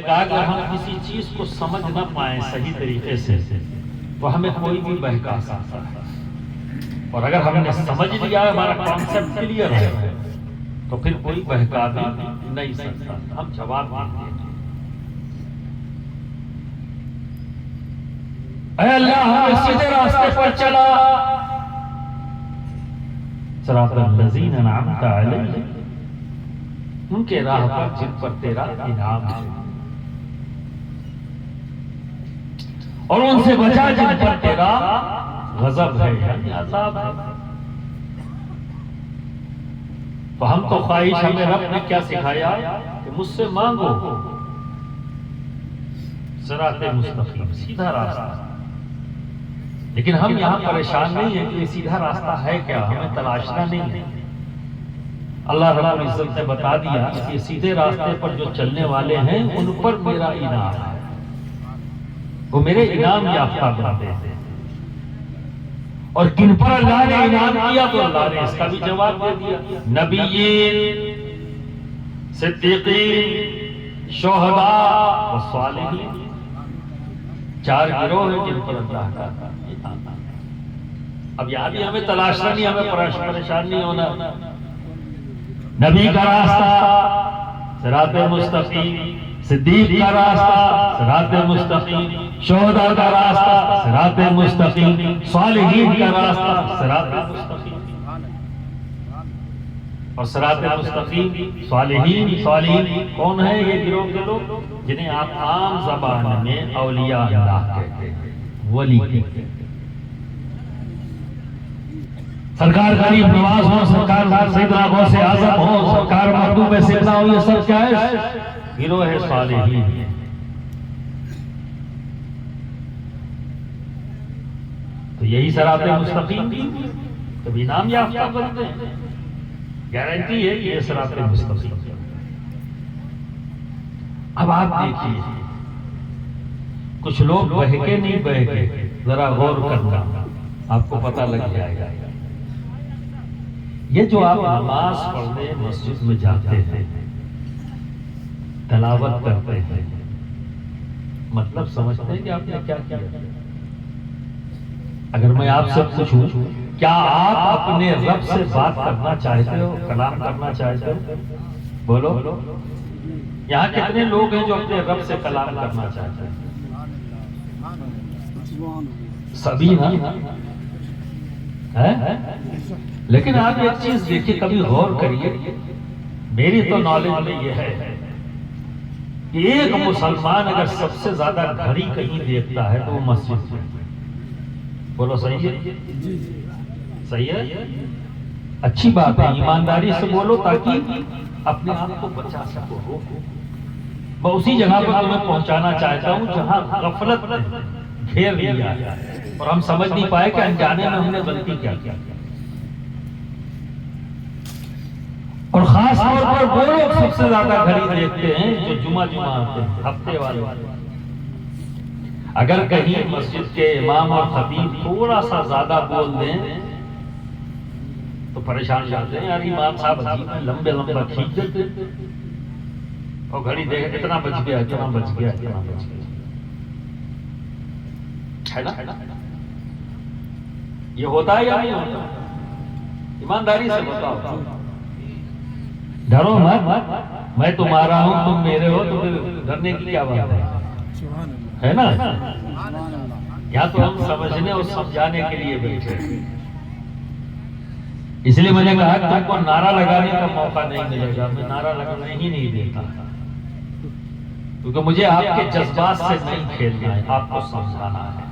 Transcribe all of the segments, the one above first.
کہا اگر ہم کسی چیز کو سمجھ نہ پائیں صحیح طریقے سے تو ہمیں کوئی بھی بہکا سکتا ہے، اور اگر ہم نے سمجھ لیا ہمارا کانسیپٹ کلیئر ہے تو پھر کوئی بہکا بھی نہیں سکتا. ہم جواب دیتے ہیں اے اللہ ہمیں سیدھے راستے پر چلا، صراط الذین انعمت علیہم، ان کے راہ پر جن پر تیرا انعام ہے، اور ان سے بچا جن پر تیرا غضب ہے یعنی عذاب ہے. تو ہم تو خواہش، ہمیں رب نے کیا سکھایا کہ مجھ سے مانگو صراط مستقیم، سیدھا راستہ. لیکن ہم یہاں پریشان نہیں ہیں کہ یہ سیدھا راستہ ہے کیا، ہمیں تلاشنا نہیں ہے. اللہ رب العزت نے بتا دیا کہ یہ سیدھے راستے پر جو چلنے والے ہیں ان پر میرا انعام ہے، وہ میرے انعام یافتہ بنتے ہیں. اور کن پر اللہ نے انعام کیا تو اللہ نے اس کا بھی جواب دے دیا. نبیین، صدیقین، شہداء و صالحین، چار گروہ ہیں جن پر اللہ کا انعام. اب یہاں بھی ہمیں تلاشنا نہیں، ہمیں پریشان نہیں ہونا. نبی کا راستہ صراط مستقیم، صدیق کا راستہ صراط مستقیم، شہداء کا راستہ صراط مستقیم، صالحین کا راستہ صراط مستقیم. اور صراط مستقیم صالحین کون ہے؟ یہ گروہ کے لوگ جنہیں آپ عام زبان میں اولیاء اللہ کہتے ہیں، ولی کہتے ہیں. سرکار غریب نواز ہو، سرکار سیدنا غوث اعظم ہو، سرکار محبوب سیدنا ہو، یہ سب کیا ہے؟ گروہ صالحین. تو یہی صراط مستقیم کی کبھی نام یافتہ بنتے ہیں، گارنٹی ہے کہ یہ صراط مستقیم. اب آپ دیکھیے کچھ لوگ بہکے نہیں بہکے، ذرا غور کرنا آپ کو پتہ لگ جائے گا. یہ جو آپ نماز پڑھنے مسجد میں جاتے ہیں، تلاوت کرتے ہیں، مطلب سمجھتے ہیں کہ آپ نے کیا کیا؟ اگر میں آپ سے پوچھوں کیا آپ اپنے رب سے بات کرنا چاہتے ہو، کلام کرنا چاہتے ہو؟ بولو. یہاں کتنے لوگ ہیں جو اپنے رب سے کلام کرنا چاہتے ہیں؟ سبھی نا. لیکن آپ ایک چیز دیکھیے، کبھی غور کریے، میری تو نالج میں یہ ہے کہ ایک مسلمان اگر سب سے زیادہ گھڑی کہیں دیکھتا ہے تو وہ مسجد میں. بولو صحیح ہے؟ صحیح ہے؟ اچھی بات ہے، ایمانداری سے بولو تاکہ اپنے آپ کو بچا سکو. میں اسی جگہ پر تمہیں پہنچانا چاہتا ہوں جہاں غفلت گھیر لیا اور ہم سمجھ نہیں پائے کہ انجانے میں ہم نے غلطی کیا کیا. اور خاص طور پر وہ لوگ سب سے زیادہ گھڑی دیکھتے ہیں جو جمعہ آتے ہیں، ہفتے والے. اگر کہیں مسجد کے امام اور خطیب تھوڑا سا زیادہ بول دیں تو پریشان جاتے ہیں، یار امام صاحب عجیب ہے، لمبے کھینچ دیتے اور گھڑی دیکھ اتنا بچ گیا، اتنا بچ گیا، اتنا بچ گیا. ہے نا؟ یہ ہوتا ہے یا نہیں ہوتا؟ ایمانداری سے بتاؤ. ڈرو مت، میں تمہارا ہوں تم میرے ہو، تو پھر ڈرنے کی کیا بات ہے نا؟ یا تو ہم سمجھنے اور سمجھانے کے لیے بیٹھے. اس لیے میں نے کہا کہ تم کو نعرہ لگانے کا موقع نہیں ملے گا، میں نعرہ لگانے ہی نہیں دیتا، کیونکہ مجھے آپ کے جذبات سے نہیں کھیلنا ہے، آپ کو سمجھانا ہے،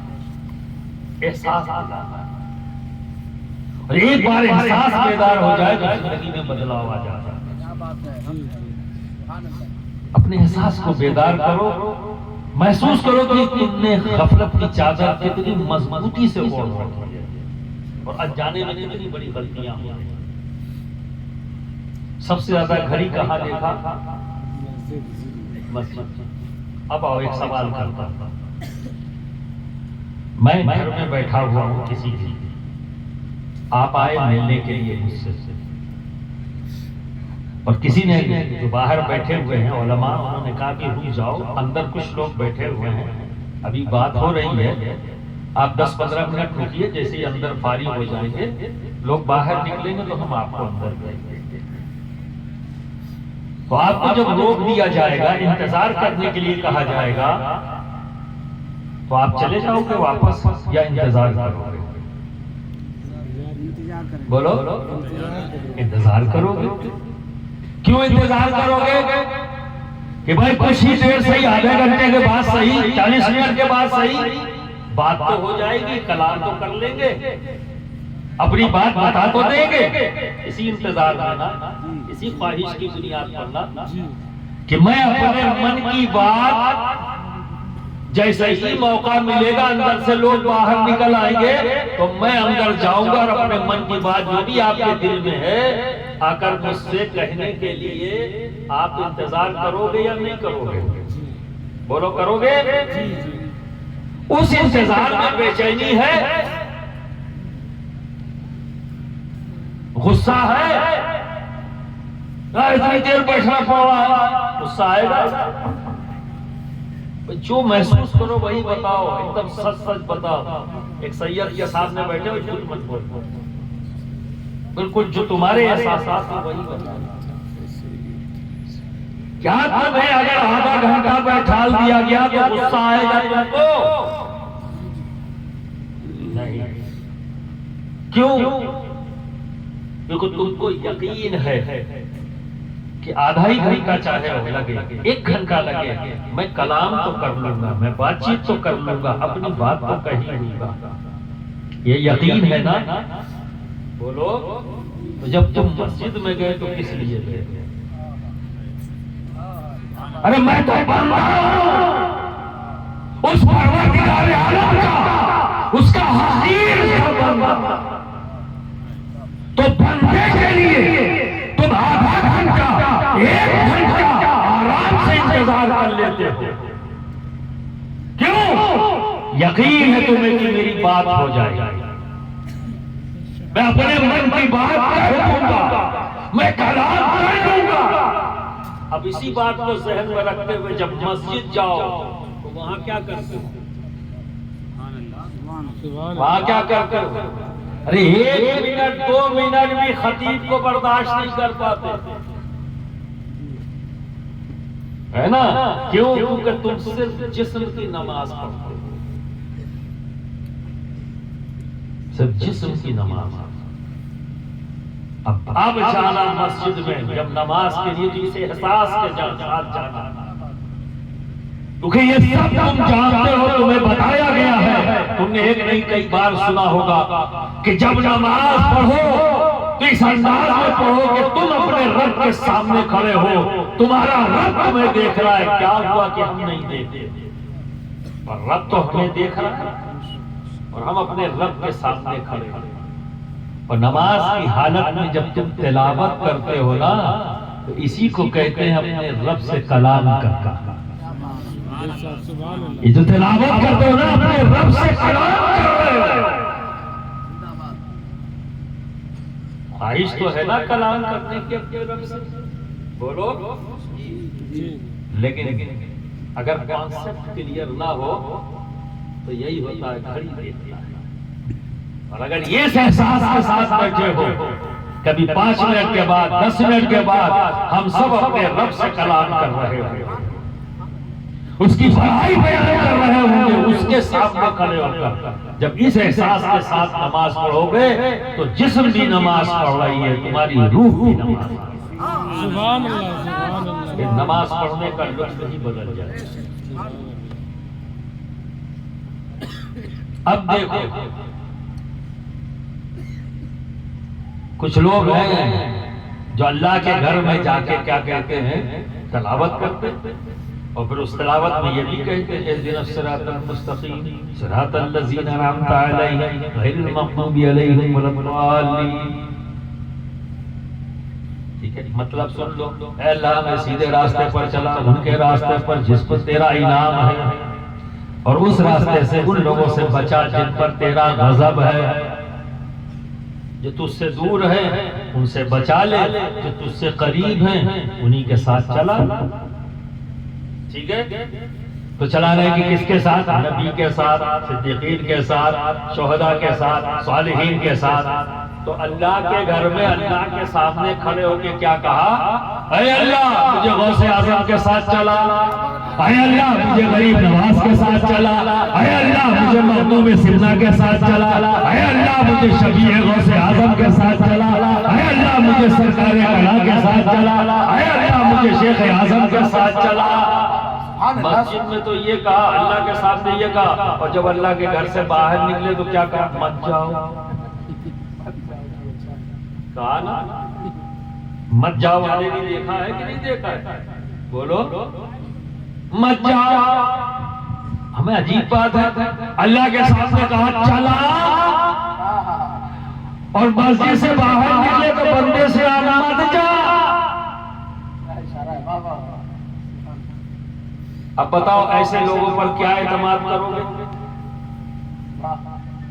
احساس دلانا ہے. اور ایک بار احساس بیدار ہو جائے تو زندگی میں بدلاؤ آ جاتا ہے. اپنے احساس کو بیدار کرو، محسوس کرو کہ تم نے غفلت کی چادر کتنی مضبوطی سے اوڑھ رکھی ہے اور انجانے میں کتنی بڑی غلطیاں ہوئی ہیں. سب سے زیادہ گھڑی کہاں دیکھا؟ مسجد. اب آؤ ایک سوال کرتا ہوں. میں گھر میں بیٹھا ہوا ہوں کسی کی، آپ آئے ملنے کے لیے مجھ سے، اور کسی نے جو باہر بیٹھے ہوئے ہیں علماء، انہوں نے کہا کہ رک جاؤ، اندر کچھ لوگ بیٹھے ہوئے ہیں، ابھی بات ہو رہی ہے، آپ 10-15 منٹ رکیے، جیسے ہی اندر فارغ ہو جائیں گے لوگ باہر نکلیں گے تو ہم آپ کو اندر لیں گے۔ تو آپ کو جب روک دیا جائے گا، انتظار کرنے کے لیے کہا جائے گا، تو آپ چلے جاؤ گے واپس یا انتظار کرو گے؟ بولو، انتظار کرو گے۔ کیوں انتظار کرو گے؟ کہ بھائی کچھ ہی دیر صحیح، آدھے گھنٹے کے بعد صحیح، 40 منٹ کے بعد صحیح، بات تو ہو جائے گی، کلام تو کر لیں گے، اپنی بات بتا تو دیں گے۔ اسی انتظار میں نا، اسی خواہش کی بنیاد پر نا، کہ میں اپنے من کی بات جیسے ہی موقع ملے گا، اندر سے لوگ باہر نکل آئیں گے تو میں اندر جاؤں گا اور اپنے من کی بات جو بھی آپ کے دل میں ہے آ کر مجھ سے کہنے کے لیے آپ انتظار کرو گے یا نہیں کرو گے؟ بولو، کرو گے؟ اس انتظار میں بے چینی ہے، غصہ ہے، اتنی دیر بیٹھنا پڑ رہا ہے، غصہ آئے گا؟ جو محسوس کرو وہی بتاؤ، ایک دم سچ سچ بتاؤ۔ ایک سید کے سامنے بیٹھے ہو، جھوٹ مت بولو، بالکل جو تمہارے احساسات ہیں وہی بتاؤ۔ کیا تمہیں اگر آدھا گھنٹہ بیٹھا دیا گیا تو غصہ آئے گا تم کو؟ نہیں۔ کیوں؟ کیونکہ تم کو یقین ہے کہ آدھا ہی گھنٹہ چاہے لگے، 1 گھنٹہ لگے، میں کلام تو کر لوں گا، میں بات چیت تو کر لوں گا، اپنی بات تو کہہ لوں گا۔ یہ یقین ہے نا؟ بولو۔ تو جب تم مسجد میں گئے تو کس لیے گئے؟ ارے میں تو بندہ ہوں اس پروردگار عالم کا، اس کا حقیر بندہ، تو بندے کے لیے تم آدھا گھنٹہ، 1 گھنٹہ آرام سے انتظار کر لیتے ہو۔ کیوں؟ یقین ہے تمہیں کہ میری بات ہو جائے گی، میں اپنے من کی بات کہہ دوں گا، میں کلام کر دوں گا۔ اب اسی بات کو ذہن میں رکھتے ہوئے جب مسجد جاؤ تو وہاں کیا کرتے ہو؟ وہاں کیا کرتے ہو؟ ارے 1 منٹ 2 منٹ بھی خطیب کو برداشت نہیں کر پاتے، ہے نا؟ کیوں؟ کیونکہ تم صرف جسم کی نماز پڑھتے ہو، صرف جسم کی نماز۔ اب جانا مسجد میں جب نماز کے لیے تو اسے احساس کے ساتھ جانا، کیونکہ یہ سب تم جانتے ہو، تمہیں بتایا گیا ہے، تم نے ایک نہیں کئی بار سنا ہوگا کہ جب نماز پڑھو تو اس انداز میں پڑھو کہ تم اپنے رب کے سامنے کھڑے ہو، تمہارا رب تمہیں دیکھ رہا ہے۔ کیا ہوا کہ ہم نہیں دیکھتے، پر رب تو ہمیں دیکھ رہا ہے اور ہم اپنے رب کے سامنے کھڑے ہیں۔ اور نماز کی حالت میں جب تم تلاوت کرتے ہو نا تو اسی کو کہتے ہیں اپنے رب سے کلام کرنا۔ یہ جو تلاوت کرتے ہو نا اپنے رب سے کلام کر رہے ہو۔ خواہش تو ہے نا کلام کرنے کی اپنے رب سے، بولو۔ لیکن اگر کانسیپٹ کلیئر نہ ہو تو یہی ہوتا ہے، گھڑی دیکھتا ہے۔ اور اگر یہ احساس کے ساتھ بیٹھے ہو کبھی 5 منٹ کے بعد 10 منٹ کے بعد ہم سب اپنے رب سے کلام کر رہے ہوں، اس کی بڑائی بیان کر رہے ہوں گے، اس کے سامنے کھڑے ہو کر جب اس احساس کے ساتھ نماز پڑھو گے تو جسم بھی نماز پڑھ رہی ہے، تمہاری روح بھی نماز پڑھ رہی ہے۔ سبحان اللہ، سبحان اللہ۔ نماز پڑھنے کا لطف ہی بدل جائے۔ اب دیکھو کچھ لوگ ہیں جو اللہ کے گھر میں جا کے کیا کہتے ہیں؟ تلاوت کرتے، اور پھر اس تلاوت میں یہ بھی کہتے ہیں اہدنا الصراط المستقیم صراط الذین انعمت علیہم غیر المغضوب علیہم ولا الضالین۔ ٹھیک ہے، مطلب سن لو، اے اللہ میں سیدھے راستے پر چلا، ان کے راستے پر جس پر تیرا انعام ہے، اور اس راستے سے ان لوگوں سے بچا جن پر تیرا غضب ہے۔ جو تجھ سے دور ہیں ان سے بچا لے، جو تجھ سے قریب ہیں انہی کے ساتھ چلا۔ ٹھیک ہے؟ تو چلانا ہے کہ کس کے ساتھ؟ نبی کے ساتھ، صدیقین کے ساتھ، شہداء کے ساتھ، صالحین کے ساتھ۔ تو اللہ کے گھر میں اللہ کے سامنے کھڑے ہو کے کیا کہا؟ اے اللہ مجھے غوث اعظم کے ساتھ چلا، اے اللہ مجھے غریب نواز کے ساتھ چلا، اے اللہ مجھے مخدوم سمنا کے ساتھ چلا، اے اللہ مجھے شفیع غوث اعظم کے ساتھ چلا، اے اللہ مجھے سرکار اعلیٰ کے ساتھ چلا، اے اللہ مجھے شیخ اعظم کے ساتھ چلا۔ مسجد میں تو یہ کہا، اللہ کے سامنے یہ کہا، اور جب اللہ کے گھر سے باہر نکلے تو کیا کہا؟ مت جاؤ۔ کہا نا مت جاؤ والے نے دیکھا ہے کہ نہیں دیکھا ہے؟ بولو مت جاؤ۔ ہمیں عجیب بات ہے، اللہ کے سامنے کہا چلا، اور مسجد سے باہر نکلے تو بندے سے مت جا۔ اب بتاؤ ایسے لوگوں پر کیا اعتماد کرو گے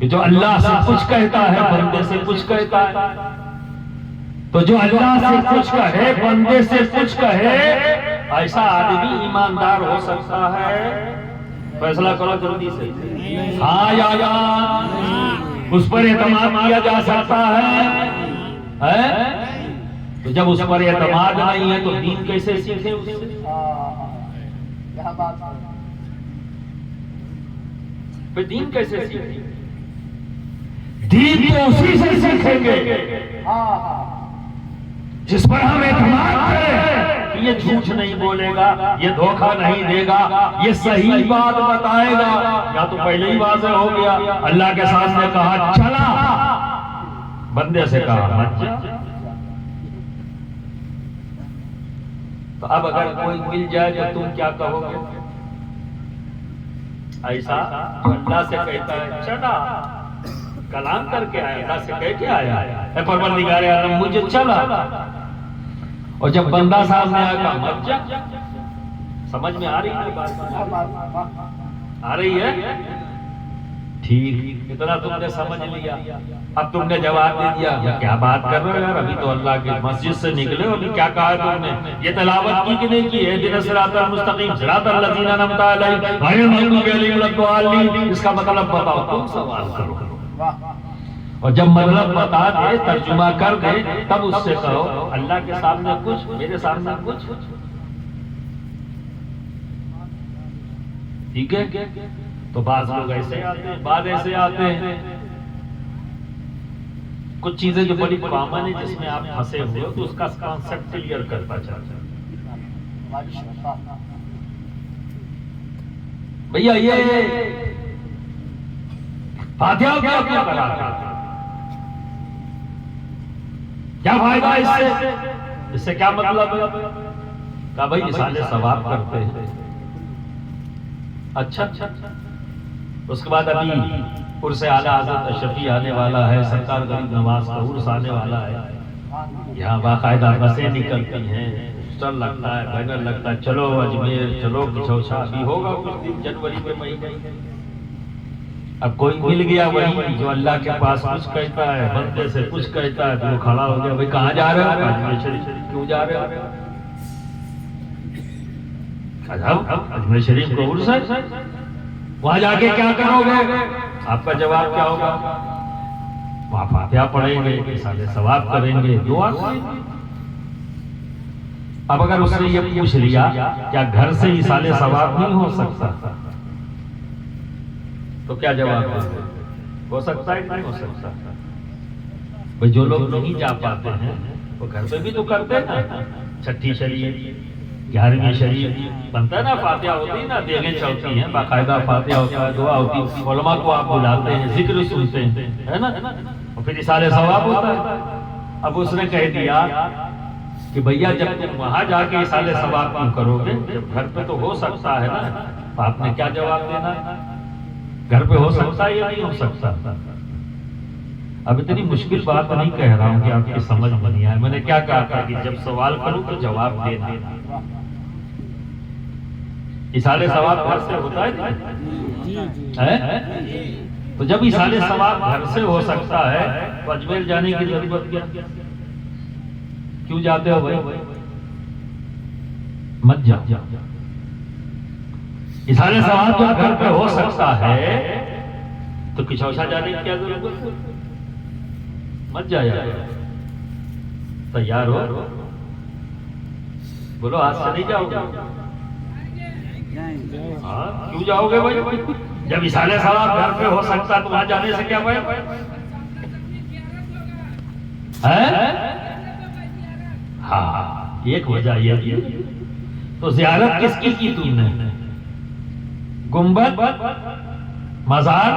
کہ جو اللہ سے کچھ کہتا ہے بندے سے کچھ کہتا ہے؟ تو جو اللہ سے کچھ کہے بندے سے کچھ کہے، ایسا آدمی ایماندار ہو سکتا ہے؟ فیصلہ کرو جلدی سے، ہاں یا نا؟ اس پر اعتماد کیا جا سکتا ہے؟ تو جب اس پر اعتماد نہیں ہے تو دین کیسے سیکھے اس سے؟ دین کیسے سیکھیں؟ دین تو اسی سے سیکھیں گے جس پر ہم اعتماد کریں کہ یہ جھوٹ نہیں بولے گا، یہ دھوکہ نہیں دے گا، یہ صحیح بات بتائے گا۔ یا تو پہلے ہی واضح ہو گیا، اللہ کے سامنے کہا چلا، بندے سے کہا مت جا۔ تو اب اگر کوئی مل جائے تو تم کیا کہو گے؟ ایسا جو اللہ سے کہتا ہے چلا، کلام کر کے آیا، اللہ سے کہہ کے آیا، اے پروردگار عالم مجھے چلا، اور جب بندہ سامنے آیا کہا مت جا۔ سمجھ میں آ رہی ہے بات؟ آ رہی ہے؟ ٹھیک، اتنا تم نے سمجھ لیا۔ اب تم نے جواب دے دیا، کیا بات کر رہے ہو یار، ابھی تو اللہ کے مسجد سے نکلے، ابھی کیا کہا ہے تم نے؟ یہ تلاوت کی کہ نہیں کی؟ اہدنا الصراط المستقیم صراط الذین انعمت علیہم غیر المغضوب علیہم ولا الضالین۔ اس کا مطلب بتاؤ، تم سوال کرو، اور جب مطلب بتا دے، ترجمہ کر دے، تب اس سے کہو اللہ کے سامنے کچھ، میرے سامنے کچھ۔ ٹھیک ہے؟ تو بعض لوگ ایسے آتے ہیں، بعض ایسے آتے ہیں۔ کچھ چیزیں جو بڑی کامن ہے جس میں آپ پھنسے ہوئے ہو تو اس کا کانسیپٹ کلیئر کرتا چاہتا ہے۔ بھیا یہ فاتحہ کیا کراتا ہے؟ کیا فائدہ اس سے؟ اس سے کیا مطلب ہے؟ کہا بھائی مثال ثواب کرتے ہیں۔ اچھا، اس کے بعد ابھی عرس اعلیٰ حضرت اشرفی آنے والا ہے، سرکار غریب نواز کا عرس آنے والا ہے، یہاں باقاعدہ بسیں نکلتی ہیں، اسٹال لگتا ہے، بینر لگتا ہے، چلو اجمیر، چلو کچھوچا، ابھی ہوگا کچھ دن جنوری کے مہینے۔ اب کوئی مل گیا وہی جو اللہ کے پاس کچھ کہتا ہے، بندے سے کچھ کہتا ہے، تو وہ کھڑا ہو گیا، بھائی کہاں جا رہے ہو؟ اجمیر شریف۔ کیوں جا رہے ہو؟ اجمیر شریف کو عرس ہے، وہاں جا کے کیا کرو گے؟ آپ کا جواب کیا ہوگا؟ وہاں فاتحہ پڑھیں گے، مثال ثواب کریں گے، دعا کریں گے۔ اب اگر اس نے یہ پوچھ لیا کیا گھر سے مثال ثواب نہیں ہو سکتا، تو کیا جواب ہے؟ ہو سکتا ہے نہیں ہو سکتا؟ بھئی جو لوگ نہیں جا پاتے ہیں وہ گھر پہ بھی تو کرتے ہیں نا، چھٹی شریف، 11ویں شریف بنتا ہے نا، فاتحہ ہوتی ہے نا، دیگیں چلتی ہیں، باقاعدہ فاتحہ ہوتا ہے، دعا ہوتی ہے، علماء کو آپ بلاتے ہیں، ذکر سنتے ہیں، ہے نا، اور پھر مثال ثواب ہوتا ہے۔ اب اس نے کہہ دیا کہ بھیا جب تم وہاں جا کے مثال ثواب کیوں کرو گے، جب گھر پہ تو ہو سکتا ہے نا؟ تو آپ نے کیا جواب دینا؟ گھر پہ ہو سکتا ہے یا نہیں ہو سکتا؟ اب اتنی مشکل بات نہیں کہہ رہا ہوں کہ آپ کی سمجھ میں نہیں آئے، میں نے کیا کہا تھا کہ جب سوال کروں تو جواب دینا۔ مثال ثواب گھر سے ہوتا ہے؟ تو جب ایصال ثواب گھر سے ہو سکتا ہے تو اجمیر جانے کی ضرورت کیا؟ کیوں جاتے ہو بھائی؟ مت جاؤ. ایصال ثواب جب گھر پہ ہو سکتا ہے تو کچھوچا جانے کی کیا ضرورت ہے؟ مت جایا. تیار ہو؟ بولو آج سے نہیں جاؤ گے؟ ہاں کیوں جاؤ گے بھائی؟ جب ایصال ثواب گھر پہ ہو سکتا تو وہاں جانے سے کیا بھائی؟ ہاں ایک وجہ یہ. تو زیارت کس کی تم نے؟ گنبد، مزار،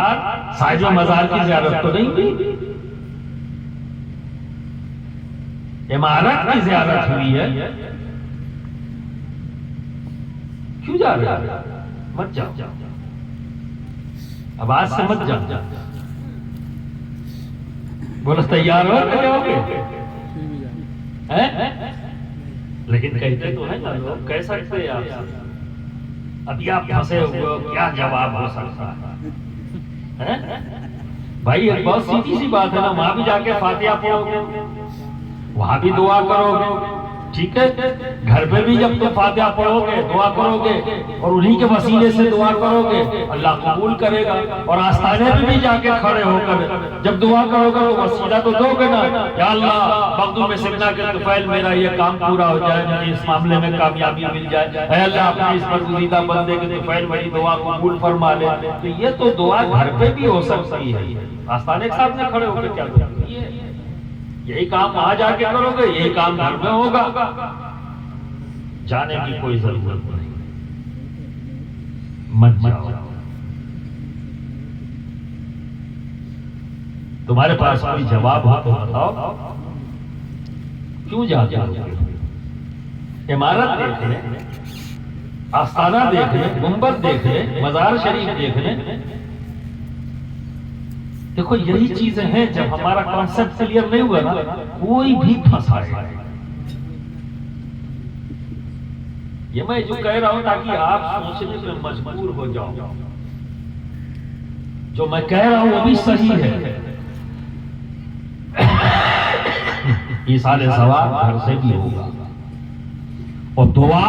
صاحب مزار کی زیارت تو نہیں ہوئی، عمارت کی زیارت ہوئی ہے. کیوں جا رہے ہیں؟ مت جاؤ. اب آج سے مت جاؤ. بولو تیار ہو جاؤ گے؟ لیکن کہتے تو ہے نا لوگ، کہہ سکتے ہیں آپ. ابھی آپ پھنسے ہوئے ہو، کیا جواب ہو سکتا ہے؟ بھائی ایک بہت سیدھی سی بات ہے نا، وہاں بھی جا کے فاتحہ پڑھو گے، وہاں بھی دعا کرو گے، ٹھیک ہے. گھر پہ بھی جب تم فاتحہ پڑھو گے دعا کرو گے اور انہی کے وسیلے سے دعا کرو گے، اللہ قبول کرے گا. اور آستانے پہ بھی جا کے کھڑے ہو کر جب دعا کرو گے تو وسیلہ تو دو گے نا. یا اللہ مخدوم سمنا کے طفیل میرا یہ کام پورا ہو جائے، مجھے اس معاملے میں کامیابی مل جائے، اے اللہ اپنے اس برگزیدہ بندے کے طفیل میری دعا قبول فرما لے. تو یہ تو دعا گھر پہ بھی ہو سکتی ہے. آستانے کے سامنے کھڑے ہو کے کیا دعا؟ یہی کام وہاں جا کے کرو گے، یہی کام گھر میں ہوگا. جانے کی کوئی ضرورت نہیں. مت جاؤ. تمہارے پاس کوئی جواب ہو تو بتاؤ کیوں جاتے ہو؟ عمارت دیکھ لیں، آستانہ دیکھ لیں، گنبد دیکھ لیں، مزار شریف دیکھ لیں. دیکھو یہی چیزیں ہیں، جب ہمارا کانسیپٹ کلیئر نہیں ہوا نا کوئی بھی پھنسائے. یہ میں جو کہہ رہا ہوں تاکہ آپ سوچنے پہ مجبور ہو جاؤ. جو میں کہہ رہا ہوں وہ بھی صحیح ہے. ایصال ثواب گھر سے بھی ہوگا اور دعا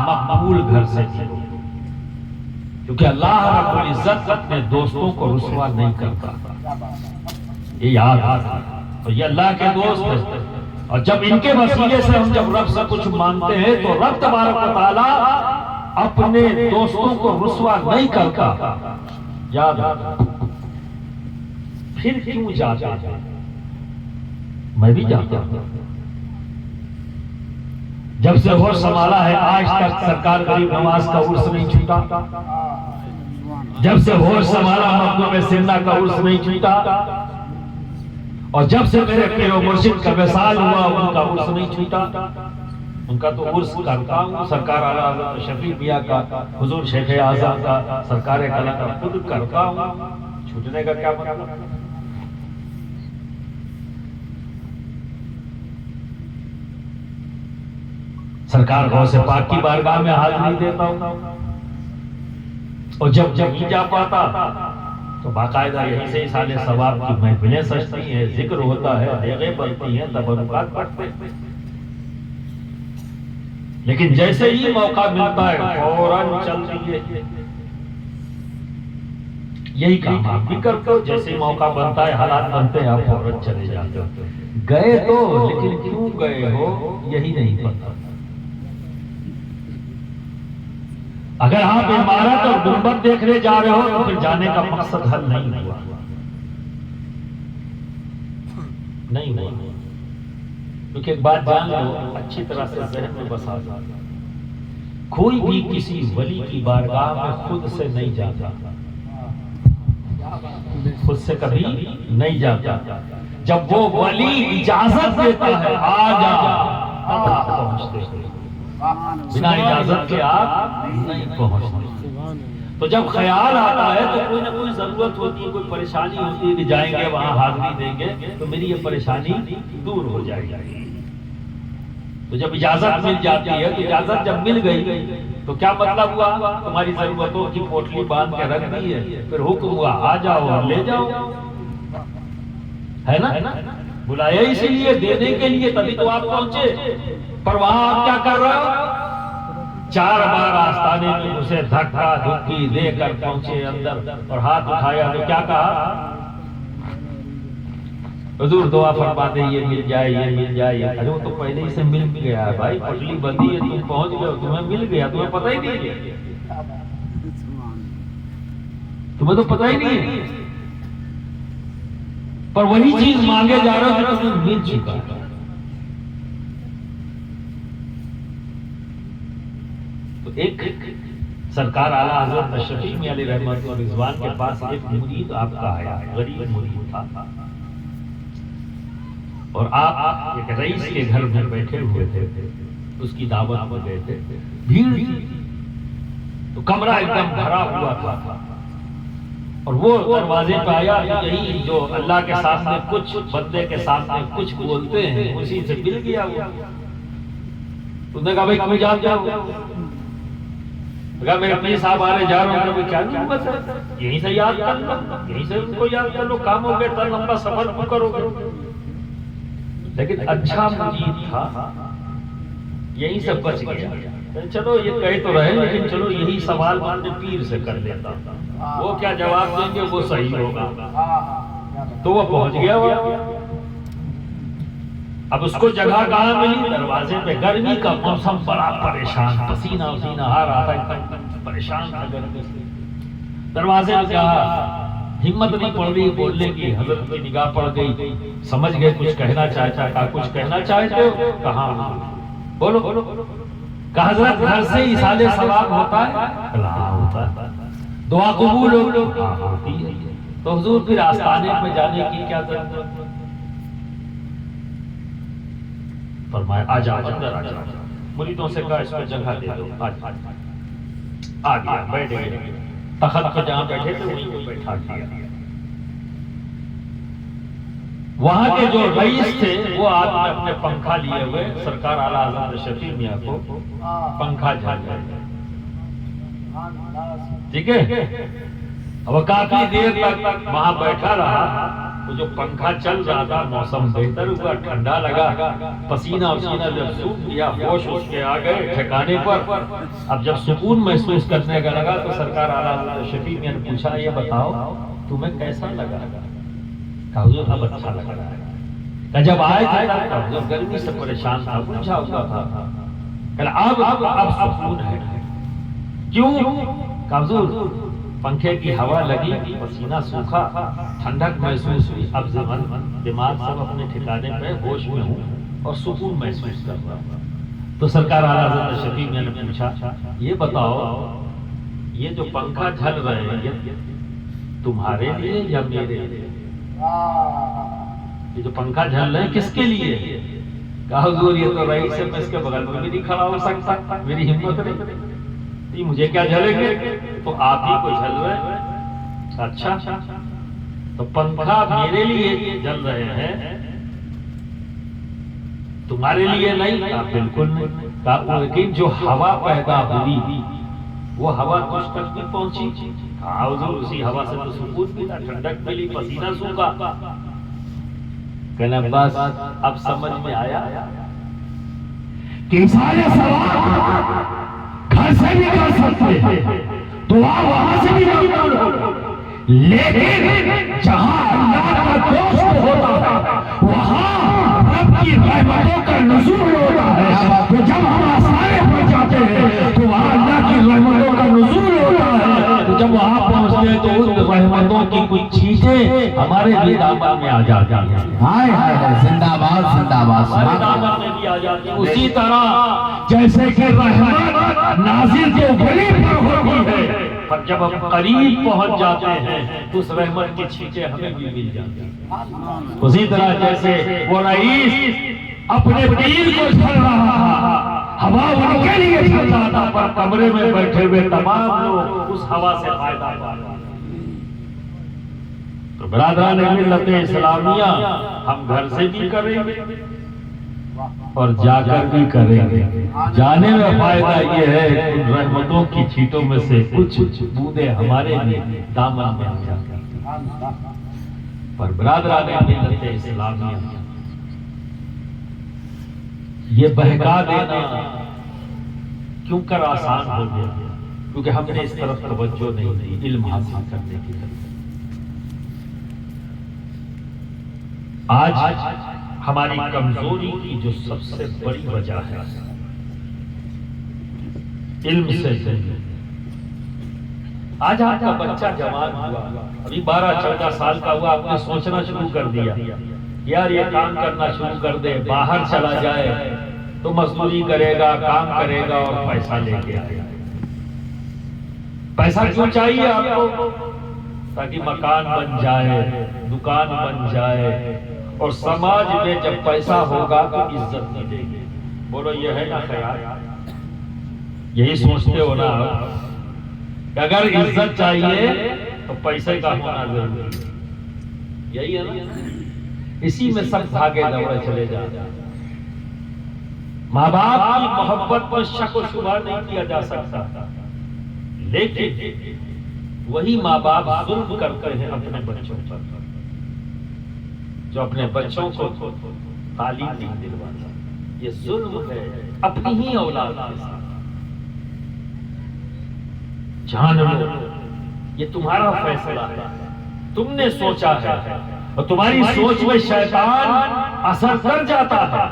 مقبول گھر سے بھی ہوگا، کیونکہ اللہ رب العزت اپنے دوستوں کو رسوا نہیں کرتا. یہ یاد آتا. تو یہ اللہ کے دوست ہیں، اور جب ان کے وسیلے سے ہم جب رب سے کچھ مانتے ہیں تو رب تبارک و تعالی اپنے دوستوں کو رسوا نہیں کرتا. یاد آتا. پھر کیوں جاتا؟ میں بھی جاتا ہوں. جب سے ہوش سنبھالا ہے آج تک سرکار غریب نواز کا عرس نہیں چھوٹا. جب سے ہوش سنبھالا مخدوم سمنا کا عرس نہیں چھوٹا. اور جب سے میرے پیر و مرشد کا وصال ہوا ان کا عرس نہیں چھوٹا. ان کا تو عرس کرتا ہوں، سرکار اعلیٰ حضرت شفیع میاں کا، حضور شیخ اعظم کا، سرکار کلام کا خود کرتا ہوں. چھوٹنے کا کیا مطلب؟ سرکار غوث پاک کی بارگاہ میں حاضری دیتا ہوں، اور جب نہیں جا پاتا تو باقاعدہ یہیں سے ایصال ثواب کی محفلیں سجتی ہیں، ذکر ہوتا ہے، دیغیں بنتی ہیں، تبرکات بڑھتے ہیں. لیکن جیسے ہی موقع ملتا ہے فوراً چل دیے. یہی کام آپ بھی کرتے ہو. جیسے ہی موقع بنتا ہے، حالات بنتے ہیں، آپ فوراً چلے جاتے ہو. گئے تو لیکن کیوں گئے ہو یہی نہیں پتا. اگر آپ عمارت اور گنبد دیکھنے جا رہے ہو تو پھر جانے کا مقصد حل نہیں ہوا. نہیں ہوا. کیونکہ ایک بات جان لو، اچھی طرح سے ذہن میں بسا دو، کوئی بھی کسی ولی کی بارگاہ میں خود سے نہیں جاتا. خود سے کبھی نہیں جاتا. جب وہ ولی اجازت دیتا ہے آ جا، تب آپ پہنچتے ہیں. بنا اجازت کے آپ نہیں پہنچتے. تو جب خیال آتا ہے تو کوئی نہ کوئی ضرورت ہوتی ہے، کوئی پریشانی ہوتی ہے کہ جائیں گے وہاں حاضری دیں گے تو میری یہ پریشانی دور ہو جائے گی. تو جب اجازت مل جاتی ہے تو اجازت جب مل گئی تو کیا مطلب ہوا؟ تمہاری ضرورتوں کی پوٹلی باندھ کے رکھ دی ہے، پھر حکم ہوا آ جاؤ اور لے جاؤ، ہے نا؟ بلایا اسی لیے دینے کے لیے، تبھی تو آپ پہنچے۔ پر وہاں آپ کیا کر رہے ہو؟ 4 بار آستانے میں اسے دھکا دھکی دے کر پہنچے اندر، اور ہاتھ اٹھایا تو کیا کہا؟ حضور دعا فرما دے یہ مل جائے، یہ مل جائے۔ ارے وہ تو پہلے ہی سے مل گیا ہے بھائی، پٹلی بندی ہے، تم پہنچ گئے، تمہیں مل گیا، تمہیں پتہ ہی نہیں، تمہیں تو پتہ ہی نہیں ہے، پر وہی چیز مانگے جا رہے ہو جو تمہیں مل چکا ہے۔ تو ایک سرکار اعلیٰ حضرت اشرفی میاں علیہ رحمت و رضوان کے پاس ایک مرید آپ کا آیا، غریب مرید تھا، اور آپ ایک رئیس کے گھر میں بیٹھے ہوئے تھے، اس کی دعوت میں گئے تھے، بھیڑ تھی، تو کمرہ ایک دم بھرا ہوا تھا، اور وہ دروازے پہ آیا، یہی جو اللہ کے سامنے کچھ، بندے کے سامنے کچھ بولتے ہیں، اسی سے مل گیا وہ۔ اس نے کہا بھائی کیوں جاتے ہو؟ کہا میرے پیر صاحب آ رہے جا رہا ہوں۔ کیا ضرورت ہے، یہیں سے یاد کر لو، یہیں سے ان کو یاد کر لو، کام ہو گیا، اتنا لمبا سفر کیوں کرو گے؟ لیکن اچھا مرید تھا، یہیں سے بچ گیا۔ چلو یہ کہہ تو رہے، لیکن چلو یہی سوال میں اپنے پیر سے کر لیتا، وہ کیا جواب دیں گے وہ صحیح ہوگا۔ تو وہ پہنچ گیا، اب اس کو جگہ کہاں ملی؟ دروازے پہ، گرمی کا موسم، بڑا پریشان، پسینہ پسینہ آ رہا تھا، پریشان تھا گرمی سے۔ دروازے پہ کہا، ہمت نہیں پڑ رہی بولنے کی، حضرت کی نگاہ پڑ گئی، سمجھ گئے کچھ کہنا چاہتا ہے، کچھ کہنا چاہتے ہو؟ کہاں بولو۔ کہ حضرت گھر سے ایصال ثواب ہوتا ہے؟ ہاں ہوتا ہے۔ دعا قبول ہوتی ہے؟ تو حضور پھر آستانے میں جانے کی کیا ضرورت؟ فرمایا آ جاؤ، اندر آ جاؤ۔ مریدوں سے کہا اس کو جگہ دے دو، آ گیا، بیٹھ گئے، تخت پہ جہاں بیٹھے تھے وہیں کو بیٹھا دیا۔ وہاں کے جو رئیس تھے وہ آدمی اپنے پنکھا لیے ہوئے سرکار اعلیٰ حضرت اشرفی میاں کو پنکھا جھل رہے، ٹھیک ہے؟ اب کافی دیر تک وہاں بیٹھا رہا، تو جو پنکھا چل رہا تھا، موسم بہتر ہوا، ٹھنڈا لگا، پسینہ پسینہ جب سوکھ گیا، ہوش اس کے آ گئے ٹھکانے پر۔ اب جب سکون محسوس کرنے کا لگا تو سرکار اعلیٰ حضرت اشرفی میاں نے پوچھا یہ بتاؤ تمہیں کیسا لگا؟ کہا حضور اب اچھا لگ رہا ہے۔ کہ جب آئے تھے تب جب گرمی سے پریشان تھا، پوچھا ہوا تھا، کہ اب سکون ہے، کیوں؟ کہ حضور پنکھے کی ہوا لگی، پسینہ سوکھا، ٹھنڈک محسوس ہوئی، اب دماغ سب اپنے ٹھکانے پہ، ہوش میں ہوں اور سکون محسوس کر رہا ہوں۔ تو سرکار اعلیٰ حضرت اشرفی میاں نے پوچھا یہ بتاؤ یہ جو پنکھا جھل رہے ہیں یہ تمہارے لیے یا میرے لیے؟ یہ جو پنکھا جھل رہے ہیں کس کے لیے؟ کہا حضور یہ تو رئیس ہے، میں اس کے بغل میں بھی نہیں کھڑا ہو سکتا، میری ہمت نہیں، یہ مجھے کیا جھلیں گے؟ تو آپ ہی کو جھل رہے ہیں۔ اچھا تو پنکھا میرے لیے جل رہے ہیں، تمہارے لیے نہیں؟ کہا بالکل نہیں۔ کہا لیکن جو ہوا پیدا ہوئی وہ ہوا تجھ تک بھی پہنچی؟ کہا حضور اسی ہوا سے تو سکون ملا، ٹھنڈک ملی، پسینہ سوکھا۔ کہنا بس اب سمجھ میں آیا کہ سارے سوال گھر سے بھی کر سکتے ہیں، دعا وہاں سے بھی کرو، لیکن جہاں اللہ کا دوست ہوتا ہے وہاں رب کی رحمتوں کا نزول ہوتا ہے۔ تو جب ہم آسانے پر جاتے ہیں تو وہاں اللہ کی رحمتوں کا نزول ہوتا ہے، تو جب وہاں پہنچتے ہیں تو ان رحمتوں کی کچھ چیزیں ہمارے بھی دامن میں آ جاتی ہیں۔ ہائے ہائے زندہ باد زندہ باد، ہمارے دامن میں بھی آ جاتی ہیں۔ اسی طرح جیسے کہ رحمت نازل تو ولی پر ہوتی ہے، پر جب ہم قریب پہنچ جاتے ہیں تو اس رحمت کی چھینٹیں ہمیں بھی مل جاتی ہیں۔ اسی طرح جیسے وہ رئیس اپنے پیر کو جھل رہا تھا، ہوا ان کے لیے چل رہا تھا، پر کمرے میں بیٹھے ہوئے تمام لوگ اس ہوا سے فائدہ پا رہے ہیں۔ تو برادران ملت اسلامیہ ہم گھر سے بھی کریں گے، اور جا کر بھی کریں گے. جانے میں فائدہ یہ ہے کہ ان رحمتوں کی چھینٹوں میں سے کچھ بوندیں ہمارے لیے دامن میں آ جاتی ہیں. پر برادران ملت اسلامیہ، یہ بہکا دینا کیوں کر آسان ہو گیا؟ کیونکہ ہم نے اس طرف توجہ نہیں دی علم حاصل کرنے کی طرف. آج ہماری کمزوری کی جو سب سے بڑی وجہ ہے علم سے دور. آج آپ کا بچہ جوان ہوا، ابھی 12-14 سال کا ہوا، آپ نے سوچنا شروع کر دیا یار یہ کام کرنا شروع کر دے، باہر چلا جائے تو مزدوری کرے گا، کام کرے گا اور پیسہ لے کے آئے گا. پیسہ کیوں چاہیے آپ کو؟ تاکہ مکان بن جائے، دکان بن جائے، اور سماج میں جب پیسہ ہوگا تو عزت ملے گی. بولو یہ ہے نا خیال؟ یہی سوچتے ہو نا کہ اگر عزت چاہیے تو پیسے کا ہونا ضروری ہے. یہی ہے نا؟ اسی میں سب بھاگے دوڑے چلے جاتے ہیں. ماں باپ کی محبت پر شک و شبہ نہیں کیا جا سکتا، لیکن وہی ماں باپ ظلم کرتے ہیں اپنے بچوں پر، جو اپنے بچوں کو تعلیم نہیں دلواتا. یہ ظلم ہے اپنی ہی اولاد کے ساتھ. جان لو یہ تمہارا فیصلہ ہے، تم نے سوچا ہے، اور تمہاری سوچ میں شیطان اثر کر جاتا ہے،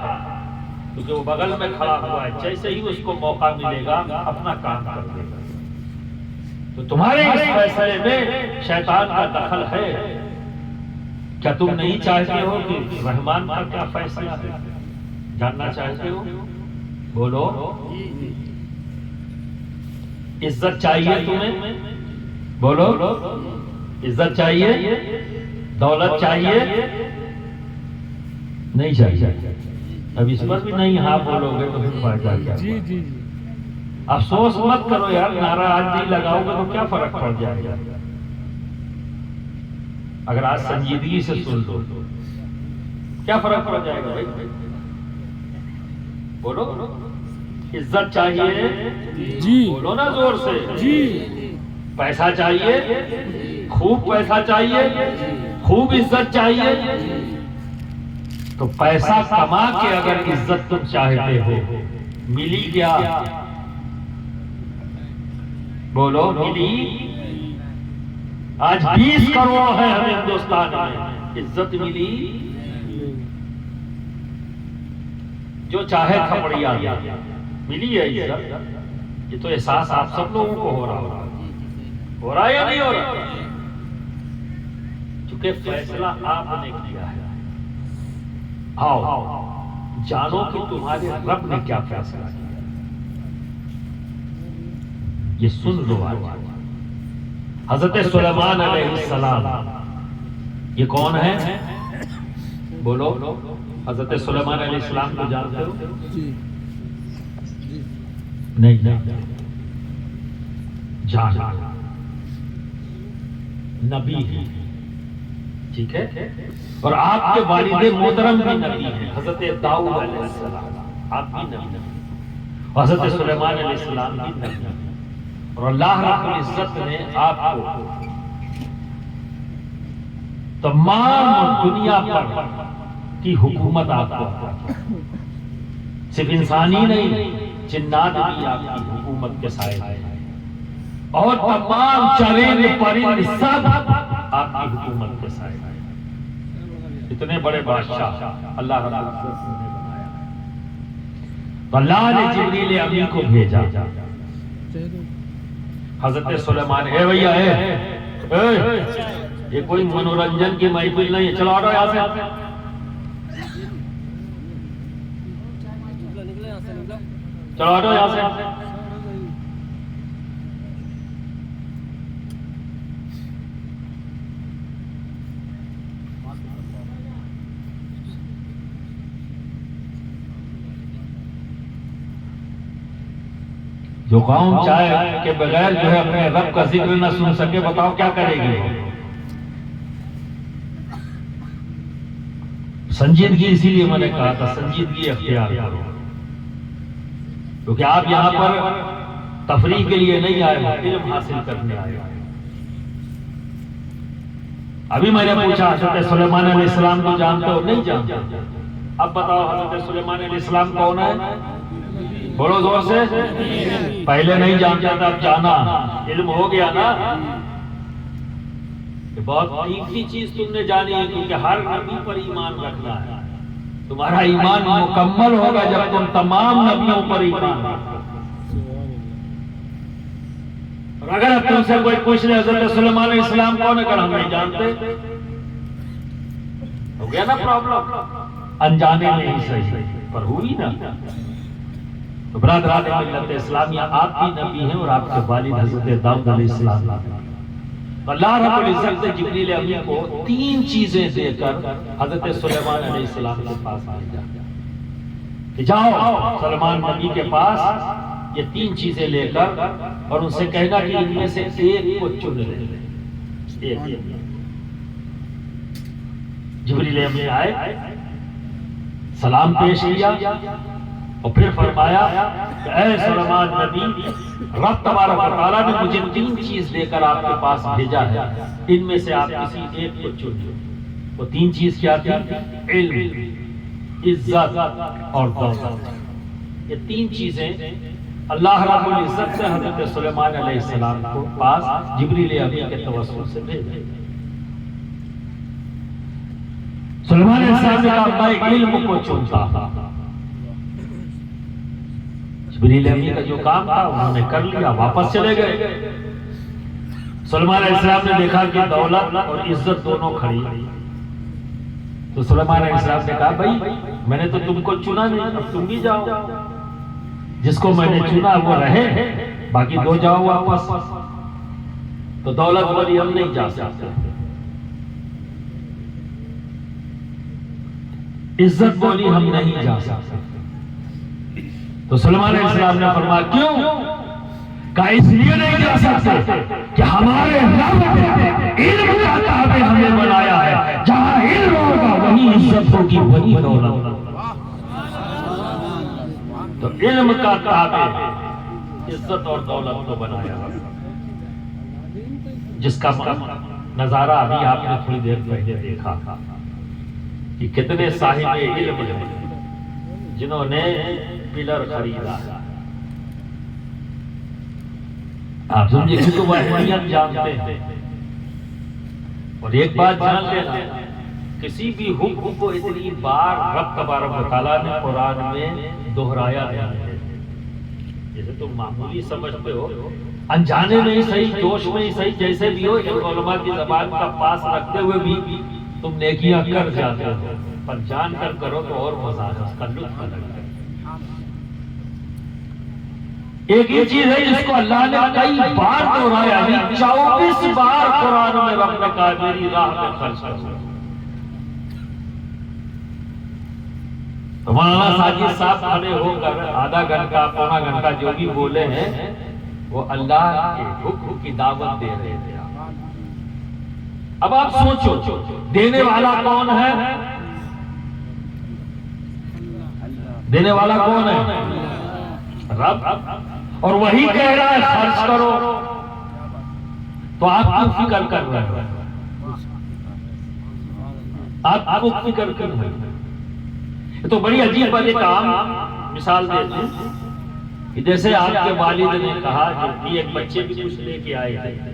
کیونکہ وہ بغل میں کھڑا ہوا ہے، جیسے ہی اس کو موقع ملے گا اپنا کام کر دے گا. تو تمہارے اس فیصلے میں شیطان کا دخل ہے. کیا تم نہیں چاہتے ہو کہ رحمان کا کیا فیصلہ ہے؟ جاننا چاہتے ہو؟ بولو. عزت چاہیے تمہیں؟ بولو. عزت چاہیے؟ دولت چاہیے؟ نہیں چاہیے. اب اس پر بھی نہیں ہاں بولو گے تو پھر فائدہ کیا؟ افسوس مت کرو یار، نعرہ آج نہیں لگاؤ گے تو کیا فرق پڑ جائے گا؟ اگر آج سنجیدگی سے سن لو کیا فرق پڑ جائے گا بھائی؟ بولو. عزت چاہیے؟ جی. بولو نا زور سے. جی. پیسہ چاہیے؟ خوب پیسہ چاہیے؟ خوب عزت چاہیے؟ تو پیسہ کما کے اگر عزت تم چاہتے ہو ملی کیا؟ بولو ملی؟ آج 20 کروڑ ہے ہمیں ہندوستان میں، عزت ملی؟ جو چاہے کھپڑیا ملی ہے عزت؟ یہ تو احساس آپ سب لوگوں کو ہو رہا ہے یا نہیں ہو رہا؟ چونکہ فیصلہ آپ نے کیا ہے. آؤ جانو کہ تمہارے رب نے کیا فیصلہ کیا. یہ سن لو. حضرت سلیمان علیہ السلام یہ کون ہے؟ بولو. حضرت سلیمان علیہ السلام کو جانتے ہو؟ نہیں جان نبی ہے، ٹھیک ہے، اور آپ کے والد محترم بھی نبی ہیں. حضرت داؤد علیہ السلام آپ بھی نبی ہیں، حضرت سلیمان علیہ السلام بھی نبی ہیں. اور اللہ رب العزت نے آپ کو تمام دنیا پر کی حکومت آپ کو، صرف انسانی نہیں جنات بھی آپ کی حکومت کے سائے ہیں، اور تمام چرند پرند سب آپ کی حکومت کے سائے ہیں. اتنے بڑے بادشاہ اللہ رب العزت نے بنایا. تو اللہ نے جبریل امین کو بھیجا. حضرت سلیمان اے بھیا یہ کوئی منورنجن کی محفل نہیں ہے، چلو آٹو یہاں سے، چلو آٹو یہاں سے. جو قوم چاہے کہ بغیر جو ہے اپنے رب کا ذکر نہ سن سکے، بتاؤ کیا کرے گی؟ سنجیدگی اسی لیے میں نے کہا تھا سنجیدگی اختیار کرو، کیونکہ آپ یہاں پر تفریح کے لیے نہیں آئے ہو، علم حاصل کرنے آئے ہو۔ ابھی میں نے پوچھا حضرت سلیمان علیہ السلام کو جانتے ہو؟ نہیں جانتے۔ اب بتاؤ حضرت سلیمان علیہ السلام کون ہے؟ بولو زور سے۔ پہلے نہیں جانتا تھا، اب جانا، علم ہو گیا نا۔ یہ بہت قیمتی چیز تم نے جانی ہے، کیونکہ ہر نبی پر ایمان رکھنا ہے۔ تمہارا ایمان مکمل ہوگا جب تم تمام نبیوں پر ایمان رکھو۔ اور اگر اب تم سے کوئی پوچھ لے حضرت سلیمان علیہ السلام کون ہے، ہم نہیں جانتے، ہو گیا نا پرابلم۔ انجانے میں ہی صحیح پر ہوئی نا۔ تو برادران ملت اسلامیہ، آپ کی نبی ہیں اور آپ کے والد حضرت داؤد علیہ السلام۔ اللہ رب العزت نے جبریل امین کو 3 چیزیں دے کر حضرت سلیمان علیہ السلام کے پاس بھیجا کہ جاؤ سلیمان نبی کے پاس یہ 3 چیزیں لے کر اور ان سے کہنا کہ ان میں سے ایک کو چن لے۔ جبریل امین آئے، سلام پیش کیا اور پھر فرمایا کہ اے سلیمان نبی، رب تبارک و تعالیٰ نے مجھے 3 چیز لے کر آپ کے پاس بھیجا ہے، ان میں سے آپ کسی ایک کو چن لو۔ وہ 3 چیز کیا تھی؟ علم، عزت اور دولت۔ یہ 3 چیزیں اللہ رب العزت سے حضرت سلیمان علیہ السلام کو پاس جبریل امین کے توسل سے بھیجا۔ سلیمان علیہ السلام نے کہا میں علم کو چنتا تھا۔ جبریل امین کا جو کام تھا انہوں نے کر لیا، واپس چلے گئے۔ سلیمان علیہ السلام نے دیکھا کہ دولت اور عزت دونوں کھڑی، تو سلیمان علیہ السلام نے کہا بھائی میں نے تو تم کو چنا نہیں، اب تم بھی جاؤ، جس کو میں نے چنا وہ رہے، باقی 2 جاؤ واپس۔ تو دولت بولی ہم نہیں جا سکتے، عزت بولی ہم نہیں جا سکتے۔ تو سلیمان علیہ السلام نے فرمایا کیوں؟ کہا اس لیے نہیں جا سکتے کہ ہمارے رب نے علم کا تابع ہمیں بنایا ہے، جہاں علم ہوگا وہی عزت ہوگی، وہی دولت۔ تو علم کا تابع عزت اور دولت کو بنایا، جس کا نظارہ ابھی آپ نے تھوڑی دیر پہلے دیکھا کہ کتنے صاحب علم ہیں جنہوں نے پلر خریدا۔ آپ سمجھے کہ تو واحدیت جانتے ہیں۔ اور ایک بات جان لینا، کسی بھی حکم کو اتنی بار رب تبارک و تعالیٰ نے قرآن میں دہرایا نہیں ہے۔ جیسے تم معمولی سمجھتے ہو، انجانے میں ہی صحیح، جوش میں ہی صحیح، جیسے بھی ہو، علماء کی زبان کا پاس رکھتے ہوئے بھی تم نیکیاں کر جاتے ہو، پر جان کر کرو تو اور مزہ ہے، اس کا لطف الگ ہے۔ ایک ہی چیز ہے جس کو اللہ نے کئی بار دہرایا، 24 بار قرآن میں رب نے کہا میری راہ میں خرچ کرو۔ تو مولانا ساجد صاحب کھڑے ہو کر آدھا گھنٹہ پونا گھنٹہ جو بھی بولے ہیں وہ اللہ کے حکم کی دعوت دے رہے تھے۔ اب آپ سوچو دینے والا کون ہے؟ دینے والا کون ہے؟ رب، اور وہی کہہ رہا ہے خرچ کرو، تو آپ کیوں فکر کر رہے ہیں؟ آپ کو فکر کر رہے ہیں؟ تو بڑی عجیب بات ایک عام مثال دیتے ہیں کہ جیسے آپ کے والد نے کہا کہ ایک بچے بھی کچھ لے کے آئے تھے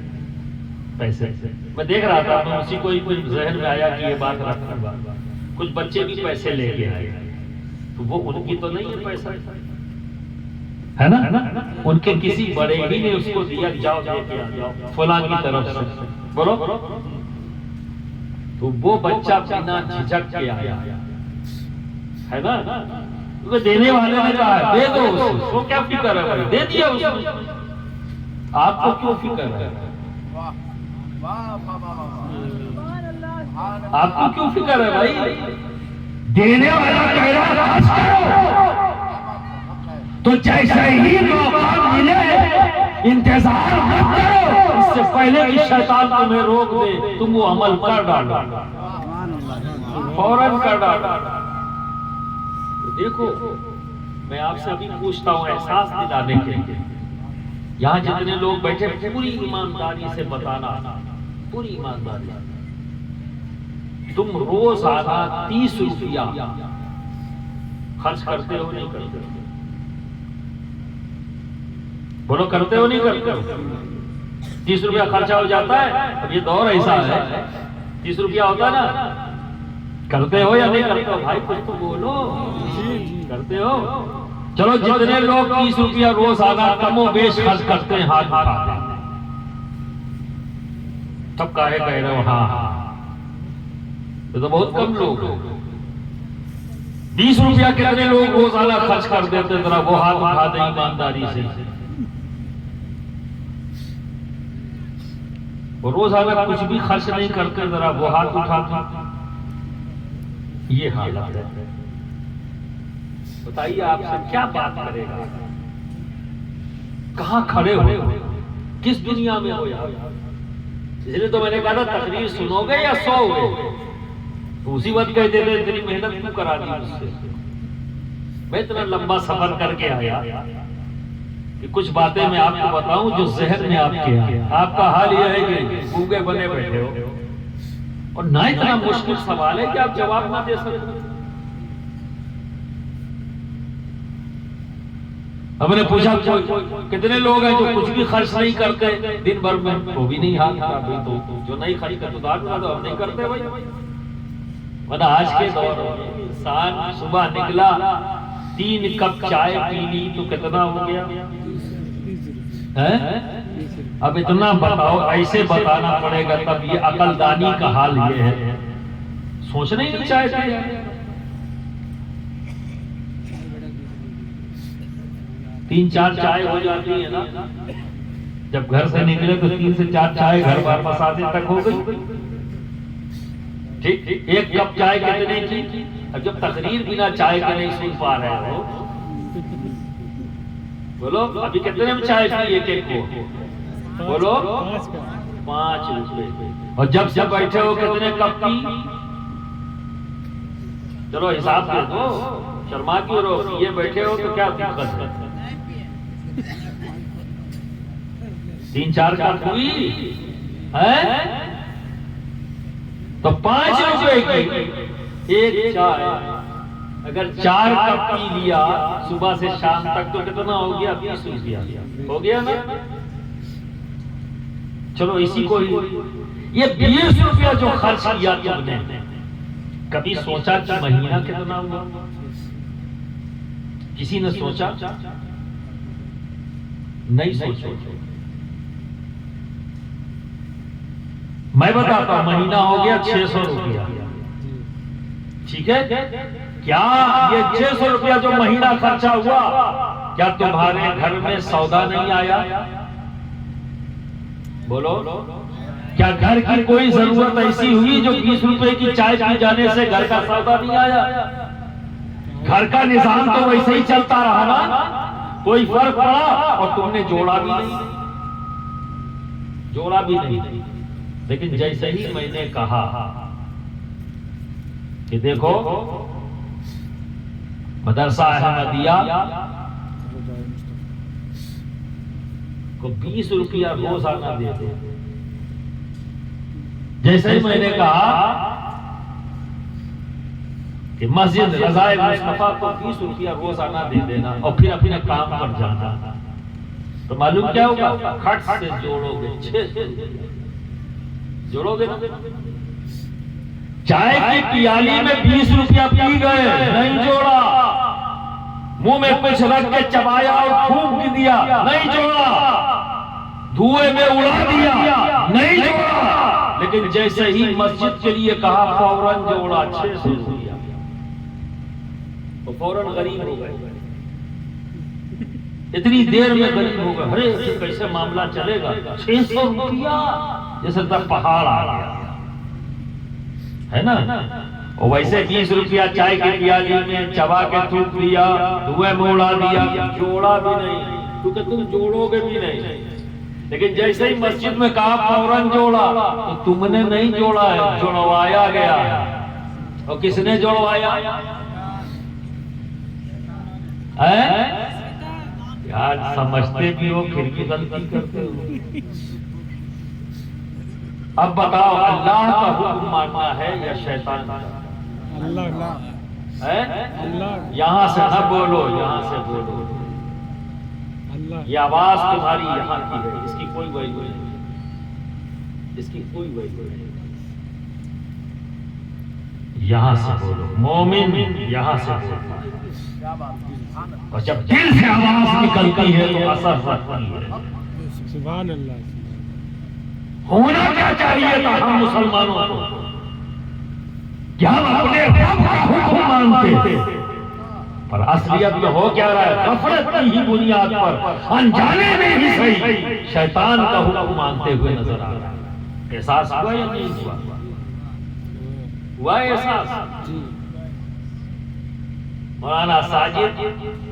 پیسے، میں دیکھ رہا تھا، میں اسی کو ذہن میں آیا کہ یہ بات رکھوں گا، کچھ بچے بھی پیسے لے کے آئے تو وہ ان کی تو نہیں ہے پیسہ، ہے نا؟ ان کے کسی بڑے ہی نے اس کو دیا، جاؤ لے کے آؤ فلاں کی طرف سے، بولو، تو وہ بچہ بنا جھجک کے آیا، ہے نا؟ کیونکہ دینے والے نے کہا دے دو اس کو، کیا فکر ہے بھائی، دے دیا اس کو، آپ کو کیوں فکر ہے؟ آپ کو کیوں فکر ہے بھائی؟ دینے والا کہہ رہا خرچ کرو، تو جیسے ہی موقع ملے انتظار مت کرو، اس سے پہلے کہ شیطان تمہیں روک دے تم وہ عمل کر ڈالو۔ فوراً کر ڈالا۔ دیکھو میں آپ سے ابھی پوچھتا ہوں احساس دلانے کے لیے، یہاں جتنے لوگ بیٹھے پوری ایمانداری سے بتانا، پوری ایمانداری، تم روزانہ 30 روپیہ خرچ کرتے ہو نہیں کرتے ہو؟ بولو کرتے ہو نہیں کرتے ہو؟ 30 روپیہ خرچہ ہو جاتا ہے؟ اب یہ دور ایسا ہے 30 روپیہ ہوتا ہے نا، کرتے ہو یا نہیں کرتے ہو؟ بھائی کچھ تو بولو، کرتے ہو؟ چلو جتنے لوگ 30 روپیہ روزانہ کم و بیش خرچ کرتے ہیں ہاتھ اٹھا دیں۔ سب کہہ رہے ہو ہاں، یہ تو بہت کم لوگ ہیں۔ 20 روپیہ کتنے لوگ روزانہ خرچ کر دیتے؟ ذرا وہ ہاتھ اٹھا دیں ایمانداری سے۔ وہ روزانہ کچھ بھی خرچ نہیں کرتے، ذرا وہ ہاتھ اٹھا دیں۔ یہ حالت ہے، بتائیے آپ سے کیا بات کرے گا؟ کہاں کھڑے ہو؟ کس دنیا میں ہو یار؟ اس لیے تو میں نے کہا تھا تقریر سنو گے یا سو گے؟ تو اسی وقت کہہ دیتے اتنی محنت کیوں کرا دی مجھ سے؟ میں اتنا لمبا سفر کر کے آیا کہ کچھ باتیں میں آپ کو بتاؤں جو ذہن میں آپ کے ہیں۔ آپ کا حال یہ ہے کہ گونگے بنے بیٹھے ہو، اور نہ اتنا مشکل سوال ہے کہ آپ جواب نہ دے سکتے۔ ہم نے پوچھا کتنے لوگ ہیں جو کچھ بھی خرچ نہیں کرتے دن بھر میں؟ وہ بھی نہیں ہاتھ اٹھا۔ تو جو نہیں خرچ کرتے تو ہم نہیں کرتے بھائی۔ ورنہ آج کے دور میں انسان صبح نکلا 3 کپ چائے پی لی تو کتنا ہو گیا؟ اب اتنا بتاؤ، ایسے بتانا پڑے گا تب یہ عقل دانی کا حال یہ ہے، سوچنے ہی نہیں چاہتے۔ 3-4 چائے ہو جاتی ہے نا، جب گھر سے نکلے تو 3 سے 4 چائے گھر واپس آنے تک ہو گئی۔ ٹھیک، 1 کپ چائے کتنے کی؟ اب جب تقریر بنا چائے کا نہیں سن پا رہے ہو، بولو ابھی کتنے میں چائے پی ایک کو؟ بولو 5 روپے۔ اور جب سے بیٹھے ہو کتنے کپ پی؟ چلو حساب دے دو، شرما کیوں رہو؟ یہ بیٹھے ہو تو کیا دقت ہے؟ 3-4 کپ ہوئی ہے تو 5 روپے کی ایک چائے۔ اگر 4 کپ پی لیا صبح سے شام تک تو کتنا ہو گیا؟ 20 روپیہ ہو گیا نا؟ چلو اسی کو یہ 20 روپیہ جو خرچ کیا تم نے، کبھی سوچا کہ مہینہ کتنا ہوا؟ کسی نے سوچا؟ نہیں سوچا۔ میں بتاتا ہوں مہینہ ہو گیا 600 روپیہ، ٹھیک ہے؟ کیا یہ 600 روپیہ جو مہینہ خرچہ ہوا، کیا تمہارے گھر میں سودا نہیں آیا؟ بولو، کیا گھر کی کوئی ضرورت ایسی ہوئی جو 20 روپے کی چائے پی جانے سے گھر کا سودا نہیں آیا؟ گھر کا نظام تو ویسے ہی چلتا رہا نا، کوئی فرق پڑا؟ اور تم نے جوڑا بھی نہیں، جوڑا بھی نہیں۔ لیکن جیسے ہی میں نے کہا کہ دیکھو مدرسہ احمدیہ کو 20 روپیہ روزانہ دے دو، جیسے ہی میں نے کہا کہ مسجد رضائے مصطفیٰ کو 20 روپیہ روزانہ دے دینا اور پھر اپنے کام پر جانا، تو معلوم کیا ہوگا؟ کھٹ سے جوڑو گے 600 جوڑو گے نا۔ چائے کی پیالی میں 20 روپیہ پی گئے، نہیں جوڑا۔ منہ میں کچھ رکھ کے چبایا اور پھونک دیا، نہیں جوڑا۔ دھوئے میں اڑا دیا، نہیں جوڑا۔ لیکن جیسے ہی مسجد کے لیے کہا فوراً جوڑا 600 روپیہ، وہ فوراً غریب ہو گئے۔ اتنی دیر میں غریب ہو گئے، ارے کیسے معاملہ چلے گا؟ 600 روپیہ جیسے تک پہاڑ آ گیا ہے نا۔ اور ویسے 20 روپیہ چائے کی پیالی میں چبا کے تھوک دیا، دھوئے میں اڑا دیا، جوڑا بھی نہیں، کیونکہ تم جوڑو گے بھی نہیں۔ لیکن جیسے ہی مسجد میں کہا فوراً جوڑا، تو تم نے نہیں جوڑا ہے، جوڑوایا گیا ہے۔ اور کس نے جوڑوایا؟ یار سمجھتے بھی ہو پھر بھی غلطی کرتے ہو۔ اب بتاؤ اللہ کا حکم ماننا ہے یا شیطان کا؟ یہاں سے نہ بولو، یہاں سے بولو۔ یہ آواز تمہاری یہاں کی ہے، اس کی کوئی ویلیو نہیں، اس کی کوئی ویلیو نہیں۔ یہاں سے بولو، مومن یہاں سے بولو، اور جب دل سے آواز نکلتی ہے تو اثر رکھتی ہے۔ سبحان اللہ۔ ہونا کیا چاہیے تھا ہم مسلمانوں کو کہ ہم اپنے رب کا حکم مانتے، پر اصلیت میں ہو کیا رہا ہے؟ غفلت کی ہی بنیاد پر انجانے میں ہی صحیح شیطان کا حکم مانتے ہوئے نظر آ رہا ہے۔ احساس ہوا یا نہیں ہوا؟ ہوا احساس؟ مولانا ساجد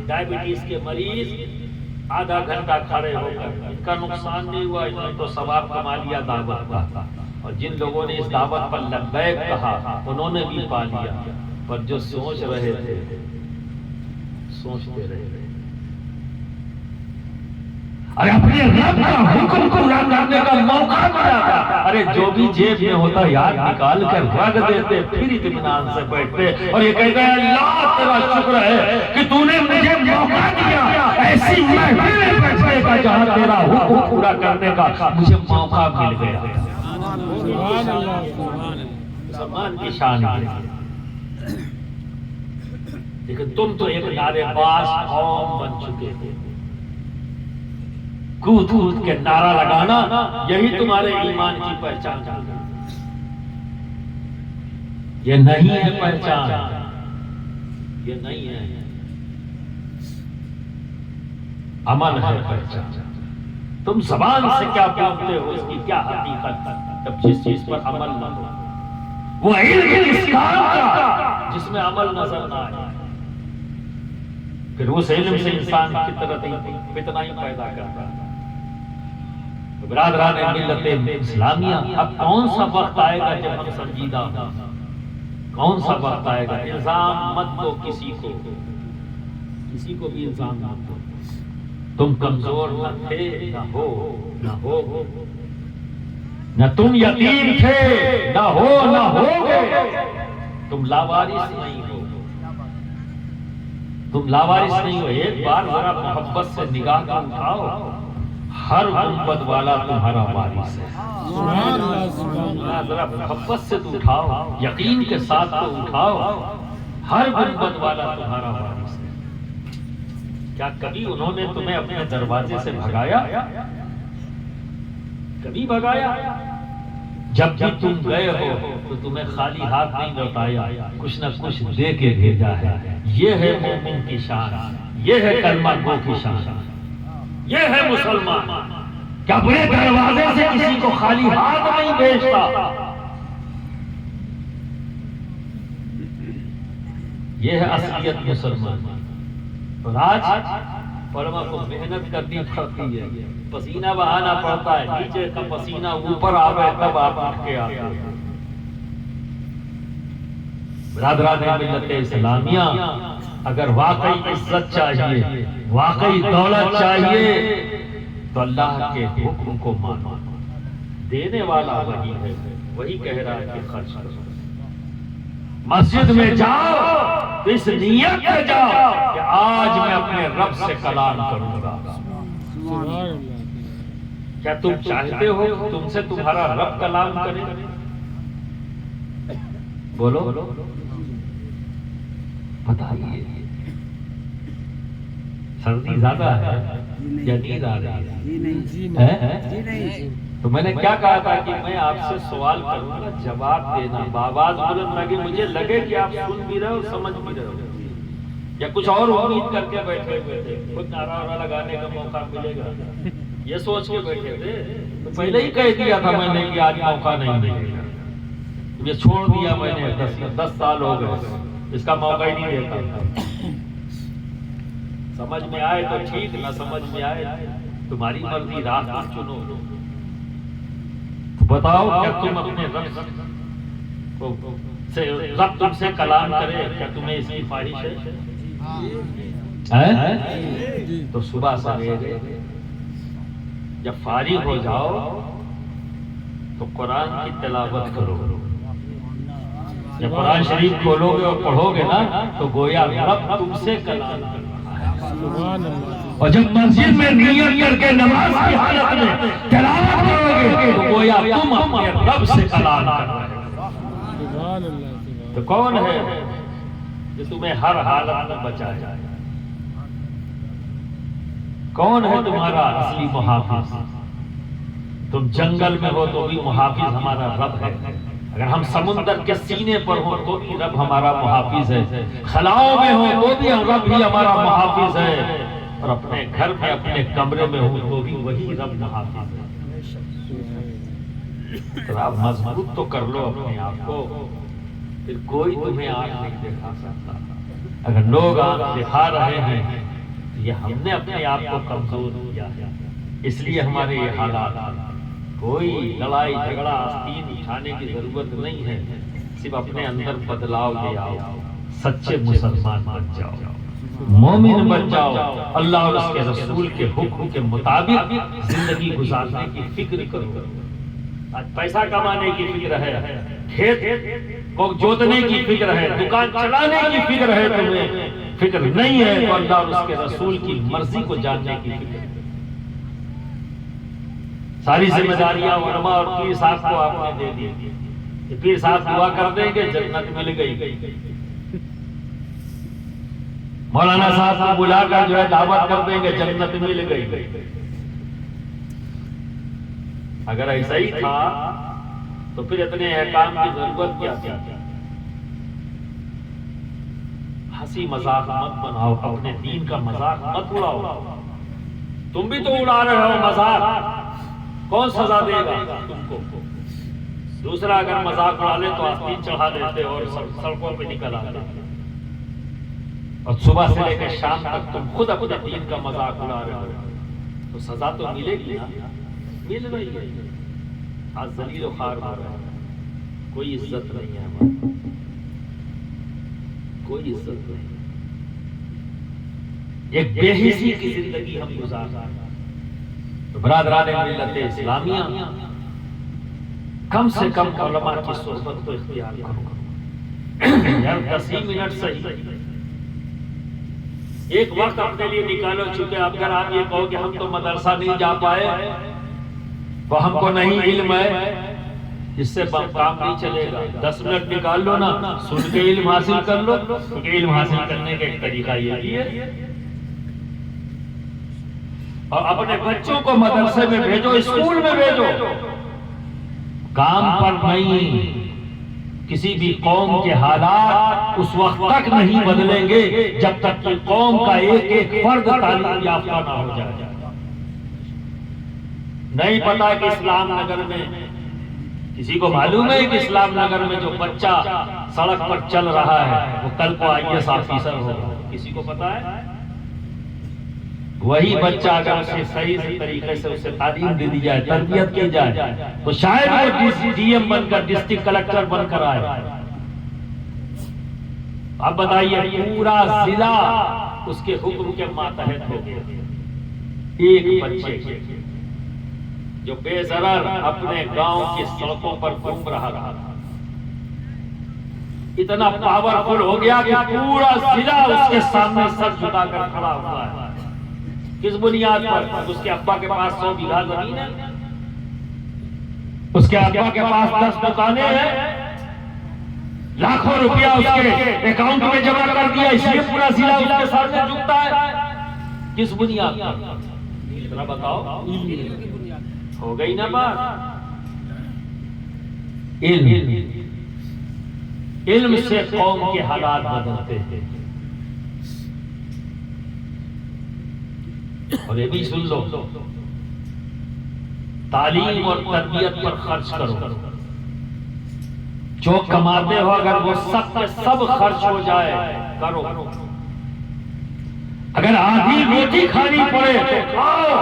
ڈائبٹیز کے مریض آدھا گھنٹہ کھڑے ہو کر، ان کا نقصان نہیں ہوا، انہوں نے تو ثواب کما لیا دعوت کا، اور جن لوگوں نے اس دعوت پر لبیک کہا انہوں نے بھی پا لیا، پر جو سوچ رہے تھے سوچتے رہے۔ ارے اپنے رب کا حکم پورا کرنے کا موقع ملا تھا، ارے جو بھی جیب میں ہوتا یار نکال کر رکھ دیتے، پھر اطمینان سے بیٹھتے اور یہ کہتے ہیں اللہ تیرا شکر ہے کہ تو نے مجھے موقع دیا ایسی محفل میں بیٹھنے کا جہاں تیرا حکم پورا کرنے کا مجھے موقع مل گیا۔ سبحان اللہ، سبحان اللہ۔ مسلمان کی شان ہے، لیکن تم تو ایک نعرے باز قوم بن چکے تھے۔ کود کود کے نعرہ لگانا یہی تمہارے ایمان کی پہچان ہے۔ یہ نہیں ہے پہچان، یہ نہیں ہے، عمل ہے پہچان۔ تم زبان سے کیا بولتے ہو اس کی کیا حقیقت ہے جب جس چیز پر عمل نہ ہو؟ وہ علم اس کام کا جس میں عمل نظر نہ آئے، پھر اس علم سے انسان فطرت فتنہ ہی پیدا کرتا ہے۔ برادران ملت اسلامیہ، اب کون سا وقت آئے گا جب ہم سنجیدہ ہوں؟ کون سا وقت آئے گا؟ الزام مت دو کسی کو، کسی کو بھی الزام مت دو۔ تم کمزور نہ تھے، نہ ہو، نہ تم یتیم تھے، نہ ہوگے۔ تم لاوارث نہیں ہو، تم لاوارث نہیں ہو۔ ایک بار ذرا محبت سے نگاہ کو اٹھاؤ، ہر گنبد والا تمہارا وارث ہے۔ سبحان اللہ، سبحان اللہ۔ ذرا محبت سے تو اٹھاؤ، یقین کے ساتھ تو اٹھاؤ، ہر گنبد والا تمہارا وارث ہے۔ کیا کبھی انہوں نے تمہیں اپنے دروازے سے بھگایا؟ کبھی بھگایا؟ جب بھی تم گئے ہو تو تمہیں خالی ہاتھ نہیں لوٹایا، کچھ نہ کچھ دے کے بھیجا ہے۔ یہ ہے مومن کی شان، یہ ہے کلمہ گو کی شان، یہ ہے مسلمان کہ اپنے دروازے سے کسی کو خالی ہاتھ نہیں بھیجتا۔ یہ ہے اصلیت مسلمان۔ اور آج علماء کو محنت کرنی پڑتی ہے، پسینہ بہانا پڑتا ہے، نیچے کا پسینہ اوپر آوے تب آپ اٹھ کے آتے ہیں۔ برادران ملت اسلامیہ، اگر واقعی عزت چاہیے، واقعی دولت چاہیے تو اللہ کے حکم کو مانو۔ دینے والا وہی ہے، وہی کہہ رہا ہے کہ خرچ کرو۔ مسجد میں جاؤ، اس نیت سے جاؤ کہ آج میں اپنے رب سے کلام کروں گا۔ سبحان اللہ۔ کیا تم چاہتے ہو تم سے تمہارا رب کلام کرے؟ بولو بتائیے، سردی زیادہ ہے یا نیند آ رہی ہے؟ تو میں نے کیا کہا تھا کہ میں آپ سے سوال کروں گا، جواب دینا، بآواز بلند لگے، مجھے لگے کہ آپ سن بھی رہے ہو، سمجھ بھی رہے ہو، یا کچھ اور امید کر کے بیٹھے ہوئے تھے، خود نعرہ لگانے کا موقع ملے گا یہ سوچ کے بیٹھے تھے؟ تو پہلے ہی کہہ دیا تھا میں نے کہ آج موقع نہیں ملے گا، یہ چھوڑ دیا میں نے، 10 سال ہو گئے، اس کا موقع ہی نہیں دیتا۔ سمجھ میں آئے تو ٹھیک، نہ سمجھ میں آئے تمہاری مرضی، راہ چنو۔ بتاؤ کیا تم اپنے رب کو سے رب تم سے کلام کرے، کیا تمہیں اس کی خواہش ہے؟ تو صبح سویرے جب فارغ ہو جاؤ تو قرآن کی تلاوت کرو. جب قرآن شریف کھولو گے اور پڑھو گے نا تو گویا رب تم سے کلام کر رہا ہے. سبحان اللہ. اور جب مسجد میں نیت کر کے نماز کی حالت میں تلاوت کرو گے تو گویا تم اپنے رب سے کلام کر رہے ہو. سبحان اللہ. تو کون ہے جو تمہیں ہر حالت میں بچائے؟ کون ہے تمہارا اصلی محافظ؟ تم جنگل میں ہو تو بھی محافظ ہمارا رب ہے. اگر ہم سمندر کے سینے پر ہو تو بھی رب ہمارا محافظ ہے. خلاؤں میں ہو تو بھی رب ہی ہمارا محافظ ہے. اور اپنے گھر میں اپنے کمرے میں ہو تو بھی وہی رب محافظ ہے. تو آپ مضبوط تو کر لو اپنے آپ کو، پھر کوئی تمہیں آنکھ نہیں دکھا سکتا. اگر لوگ آنکھ دکھا رہے ہیں یہ ہم نے اپنے آپ کو کمزور کیا ہے، اس لیے ہمارے یہ حالات. کوئی لڑائی جھگڑا آستین اٹھانے کی ضرورت نہیں ہے، صرف اپنے اندر بدلاؤ لے آؤ. سچے مسلمان بن جاؤ، مومن بن جاؤ، اللہ اور اس کے رسول کے حکم کے مطابق زندگی گزارنے کی فکر کرو. آج پیسہ کمانے کی فکر ہے، کھیت کو جوتنے کی فکر ہے، دکان چلانے کی فکر ہے، تمہیں فکر نہیں ہے تو اللہ اور اس کے رسول کی مرضی کو جاننے کی فکر ہے. ساری ذمہ داریاں علماء اور پیر صاحب کو آپ نے دے دی. کہ پیر صاحب دعا کر دیں گے جنت مل گئی. مولانا صاحب کو بلا کر جو ہے دعوت کر دیں گے جنت مل گئی. اگر ایسا ہی تھا تو پھر اتنے احکام کی ضرورت کیا تھی؟ ہنسی مذاق مت بناؤ، اپنے دین کا مذاق مت اڑاؤ. تم بھی تو اڑا رہے ہو مذاق، کون سزا دے گا تم کو؟ دوسرا اگر مذاق اڑا لے تو آستین چڑھا دیتے اور سڑکوں پہ نکل آتے. اور صبح سے لے کر شام تک تم خود اپنے دین کا مذاق اڑا رہے ہو تو سزا تو ملے گی نا. مل رہی ہے. آج ذلیل و خوار ہو رہا ہے، کوئی عزت نہیں ہے ہماری، کوئی عزت نہیں. ایک بے حسی کی زندگی ہم گزار رہے ہیں. تو برادران ملت اسلامیہ کم سے کم علماء کی صحبت کو اختیار کرو. یار 10 منٹ صحیح ایک وقت اپنے لیے نکالو. چونکہ اگر آپ یہ کہو کہ ہم تو مدرسہ نہیں جا پائے تو ہم کو نہیں علم ہے، اس سے کام نہیں چلے گا. 10 منٹ نکال لو نا، سن کے علم حاصل کر لو. کیونکہ علم حاصل کرنے کا ایک طریقہ یہ بھی ہے. اور اپنے بچوں کو مدرسے میں بھیجو، اسکول میں بھیجو. کام پر نہیں. کسی بھی قوم کے حالات اس وقت تک نہیں بدلیں گے جب تک کہ قوم کا ایک ایک فرد تعلیم یافتہ نہ ہو جائے. نہیں پتا کہ اسلام نگر میں کسی کو معلوم ہے کہ اسلام نگر میں جو بچہ سڑک پر چل رہا ہے وہ کل کو IAS آفیسر ہوگا؟ کسی کو پتا ہے؟ وہی بچہ اگر اسے صحیح طریقے سے اسے تعلیم دے دی جائے، تربیت کی جائے تو شاید وہ DM بن کر ڈسٹرکٹ کلکٹر بن کر آئے. اب بتائیے پورا ضلع اس کے حکم کے ماتحت ہو گیا. ایک بچے جو بے ضرر اپنے گاؤں کی سڑکوں پر گھوم رہا تھا اتنا پاورفل ہو گیا کہ پورا ضلع اس کے سامنے سر جھکا کر کھڑا ہوا ہے. کس بنیاد پر؟ اس کے ابا کے پاس 100 بیگھہ زمین ہے، اس کے ابا کے پاس 10 دکانیں ہیں، لاکھوں روپیہ اس کے اکاؤنٹ میں جمع کر دیا، اس لیے پورا ضلع اس کے سامنے جھکتا ہے. کس بنیاد پر؟ ذرا بتاؤ. ہو گئی نا بات. علم سے قوم کے حالات بدلتے ہیں. اور یہ بھی سن لو، تعلیم اور تربیت پر خرچ کرو. جو کماتے ہو اگر وہ سب کے سب خرچ ہو جائے کرو. اگر آدھی روٹی کھانی پڑے تو کھاؤ،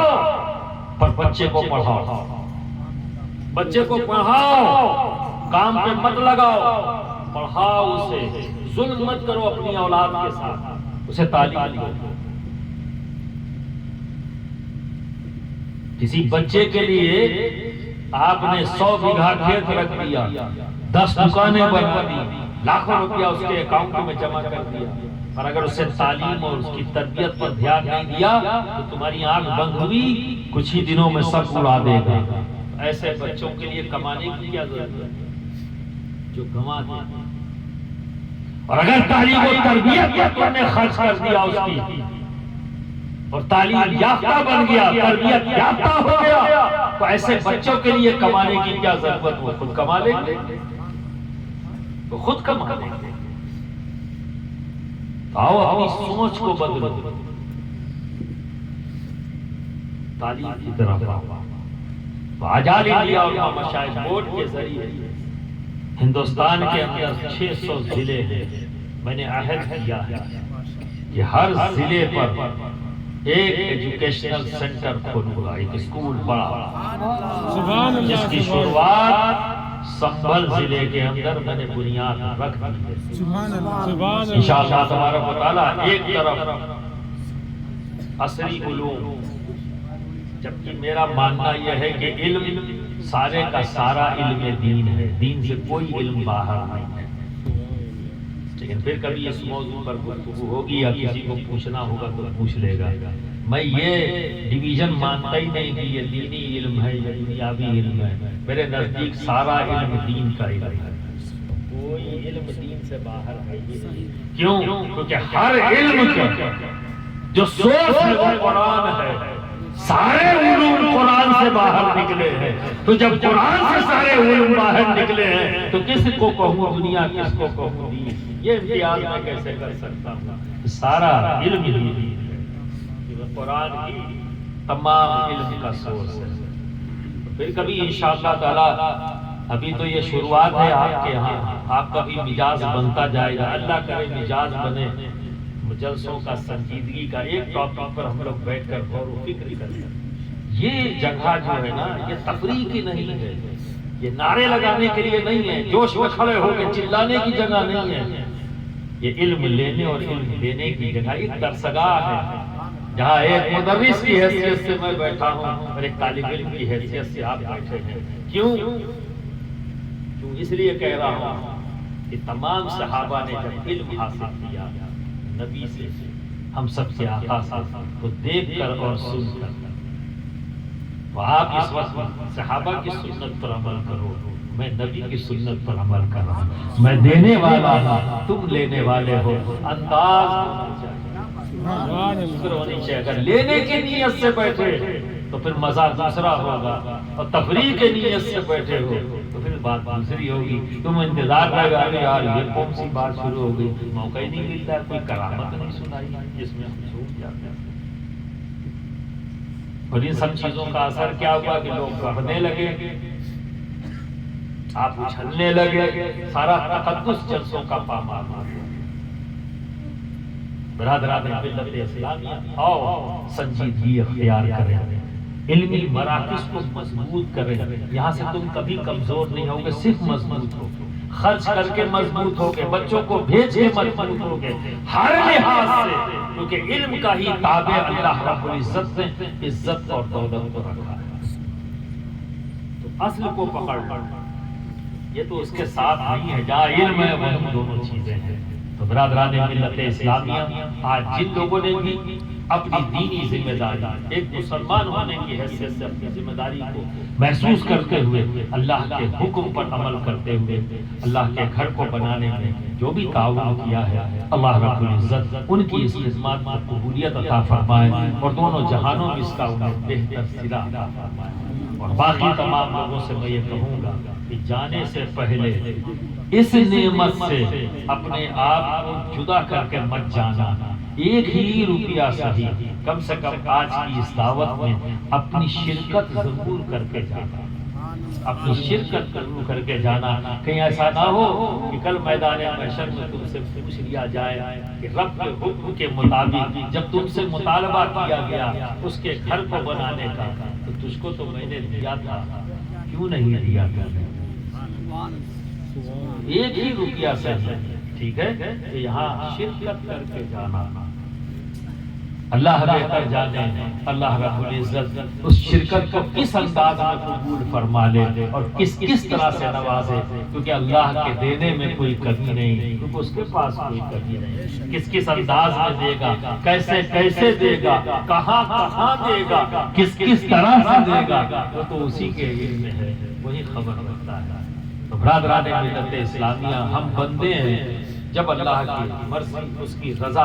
پر بچے کو پڑھاؤ. بچے کو پڑھاؤ، کام پہ مت لگاؤ. پڑھاؤ اسے، ظلم مت کرو اپنی اولاد کے ساتھ، اسے تعلیم دو۔ کسی بچے کے لیے آپ نے 100 بیگھہ کھیت رکھ دیا، 10 دکانیں بنا دی، لاکھوں روپیہ اس کے اکاؤنٹ میں جمع کر دیا، اور اگر اسے تعلیم اور اس کی تربیت پر دھیان نہیں دیا تو تمہاری آنکھ بند ہوئی، کچھ ہی دنوں میں سب اڑا دے گا۔ ایسے بچوں کے لیے کمانے کی کیا ضرورت ہے جو کما دے؟ اور اگر تعلیم و تربیت پر تم نے خرچ کر دیا اس کی، اور تعلیم یافتہ بن گیا، تربیت یافتہ ہو گیا، تو ایسے بچوں کے لیے کمانے کی کیا ضرورت؟ وہ خود کما لیں گے، وہ خود کما لیں گے۔ آؤ اپنی سوچ کو بدلو، تعلیم کی طرف آؤ۔ آزاد انڈیا اور مشاہد بورڈ کے ذریعے ہندوستان کے اندر 600 ضلع ہیں۔ میں نے عہد کیا ہے کہ ہر ضلع پر ایک ایجوکیشنل سینٹر کھولوں گا، ایک اسکول بڑا، جس کی شروعات سنبھل ضلع کے اندر میں نے بنیاد رکھ دی ہے۔ انشاءاللہ تبارک و تعالی ایک طرف عصری علوم، جبکہ میرا ماننا یہ ہے کہ علم سارے کا سارا علم دین ہے، دین سے کوئی علم باہر نہیں ہے۔ لیکن پھر کبھی اس موضوع پر گفتگو ہوگی یا کسی کو پوچھنا ہوگا تو پوچھ لے گا۔ میں یہ ڈویژن مانتا ہی نہیں کہ یہ دینی علم ہے یا دنیاوی علم ہے۔ میرے نزدیک سارا علم دین کا علم ہے، کوئی علم دین سے باہر ہے۔ کیوں؟ کیونکہ ہر علم کا جو سورس ہے وہ قرآن ہے، سارے علوم قرآن سے باہر نکلے ہیں۔ تو جب قرآن سے سارے علوم باہر نکلے ہیں تو کس کو کہوں دنیا، کس کو کہوں دین؟ یہ امتیاز میں کیسے کر سکتا ہوں؟ سارا علم ہی ہے، قرآن کی تمام علم کا سورس ہے۔ پھر کبھی انشاءاللہ تعالی، ابھی تو یہ شروعات ہے آپ کے ہاں، آپ کا بھی مزاج بنتا جائے گا، اللہ کرے مزاج بنے، جلسوں کا سنجیدگی کا ایک ٹاپک پر ہم لوگ بیٹھ کر غور و فکر کریں۔ یہ جگہ جو ہے نا، یہ تفریح کی نہیں ہے، یہ نعرے لگانے کے لیے نہیں ہے، جوش میں کھڑے ہو کے چلانے کی جگہ نہیں ہے۔ یہ علم لینے اور علم دینے کی جگہ ایک درسگاہ ہے، جہاں ایک مدرس کی حیثیت سے میں بیٹھا ہوں اور ایک طالب علم کی حیثیت سے آپ بیٹھے ہیں۔ کیوں؟ اس لیے کہہ رہا ہوں کہ تمام صحابہ نے جب علم حاصل کیا نبی سے، ہم سب سے آقا سے، تو دیکھ کر اور سن کر، تو آپ اس وقت صحابہ کی سنت پر عمل کرو، میں نبی کی سنت پر عمل کر رہا ہوں۔ میں دینے والا ہوں، تم لینے والے ہو۔ انداز ہونی چاہیے۔ اگر لینے کی نیت سے بیٹھے تو پھر مزہ دوسرا ہوگا، اور تفریح کی نیت سے بیٹھے ہو تو پھر بات دوسری ہوگی۔ تم انتظار لگا رہے یار یہ کون سی بات شروع ہو گئی، موقع ہی نہیں ملتا، کوئی کرامت نہیں سنائی جس میں ہم چھوٹ جاتے ہیں۔ اور ان سب چیزوں کا اثر کیا ہوا کہ لوگ پڑھنے لگے، آپ اچھلنے لگے، سارا تقدس جلسوں کا پامال ہو گیا۔ برادران ملت اسلامیہ، آؤ سنجیدگی اختیار کریں، علمی مراکز کو مضبوط کریں۔ یہاں سے تم کبھی کمزور نہیں ہوگے، صرف مضبوط ہو، خرچ کر کے مضبوط ہو گے، بچوں کو بھیج کے مضبوط ہو گے ہر لحاظ سے، کیونکہ علم کا ہی تابع اللہ رب العزت نے عزت اور دولت کو رکھا ہے۔ تو اصل کو پکڑ لو، یہ تو اس کے ساتھ نہیں ہے، جہاں علم ہے وہیں دونوں چیزیں ہیں۔ تو برادران ملت اسلامیہ، آج جن لوگوں نے بھی اپنی دینی ذمہ داری، ایک مسلمان ہونے کی حیثیت سے اپنی ذمہ داری کو محسوس کرتے ہوئے، اللہ کے حکم پر عمل کرتے ہوئے، اللہ کے گھر کو بنانے میں جو بھی تعاون کیا ہے، اللہ رب العزت ان کی اس خدمات کو قبولیت عطا فرمائے، اور دونوں جہانوں میں اس کا انہیں بہتر صلہ عطا فرمائے۔ اور باقی تمام لوگوں سے میں یہ کہوں گا کہ جانے سے پہلے اس نعمت سے اپنے آپ کو جدا کر کے مت جانا۔ ایک ہی روپیہ صحیح، کم سے کم آج کی اس دعوت میں اپنی شرکت ضرور کر کے جانا، اپنی شرکت ضرور کر کے جانا۔ کہیں ایسا نہ ہو کہ کل میدان محشر میں تم سے پوچھ لیا جائے کہ رب کے حکم کے مطابق جب تم سے مطالبہ کیا گیا اس کے گھر کو بنانے کا، تو تجھ کو تو میں نے دیا تھا، کیوں نہیں دیا تھا؟ ایک ہی روپیہ سے ٹھیک ہے کہ یہاں شرکت کر کے جانا، اللہ بہتر جانے اللہ رب العزت اس شرکت کو کس انداز میں قبول فرما لے اور کس طرح سے نوازے، کیونکہ اللہ کے دینے میں کوئی کمی نہیں، کیونکہ اس کے پاس کوئی کمی نہیں، کس انداز میں دے گا، کیسے دے گا، کہاں دے گا، کس طرح سے دے گا، وہ تو اسی کے علم میں ہے، وہی خبر رکھتا ہے۔ تو برادران ملت اسلامیہ، ہم بندے ہیں، جب اللہ کی مرضی اس کی رضا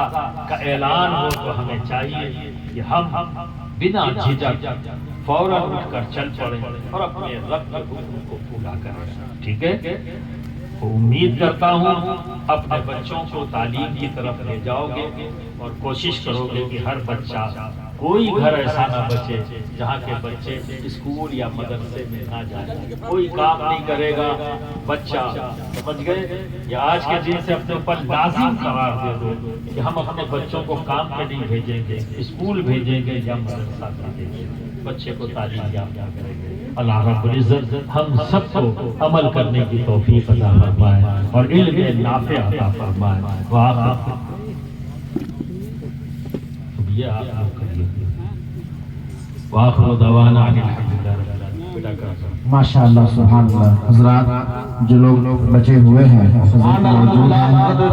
کا اعلان ہو تو ہمیں چاہیے کہ ہم بنا جھجک فوراً اٹھ کر چل پڑیں اور اپنے رب کے حکم کو پورا کریں، ٹھیک ہے؟ امید کرتا ہوں اپنے بچوں کو تعلیم کی طرف لے جاؤ گے اور کوشش کرو گے کہ ہر بچہ، کوئی گھر ایسا نہ بچے جہاں کے بچے اسکول یا مدرسے میں نہ جائیں، کوئی کام نہیں کرے گا بچہ، سمجھ گئے؟ یا آج کے دن سے اپنے اوپر لازم قرار دے دو کہ ہم اپنے بچوں کو کام پہ نہیں بھیجیں گے، اسکول بھیجیں گے یا مدرسہ بھیجیں گے، بچے کو تعلیم یافتہ کریں گے۔ اللہ رب العزت ہم سب کو عمل کرنے کی توفیق عطا فرمائے اور علم نافع عطا فرمائے۔ یہ آپ لوگ کریے۔ وآخر دعوانا ان الحمدللہ رب العالمین۔ ماشاءاللہ سبحان اللہ۔ حضرات جو لوگ بچے ہوئے ہیں موجود ہیں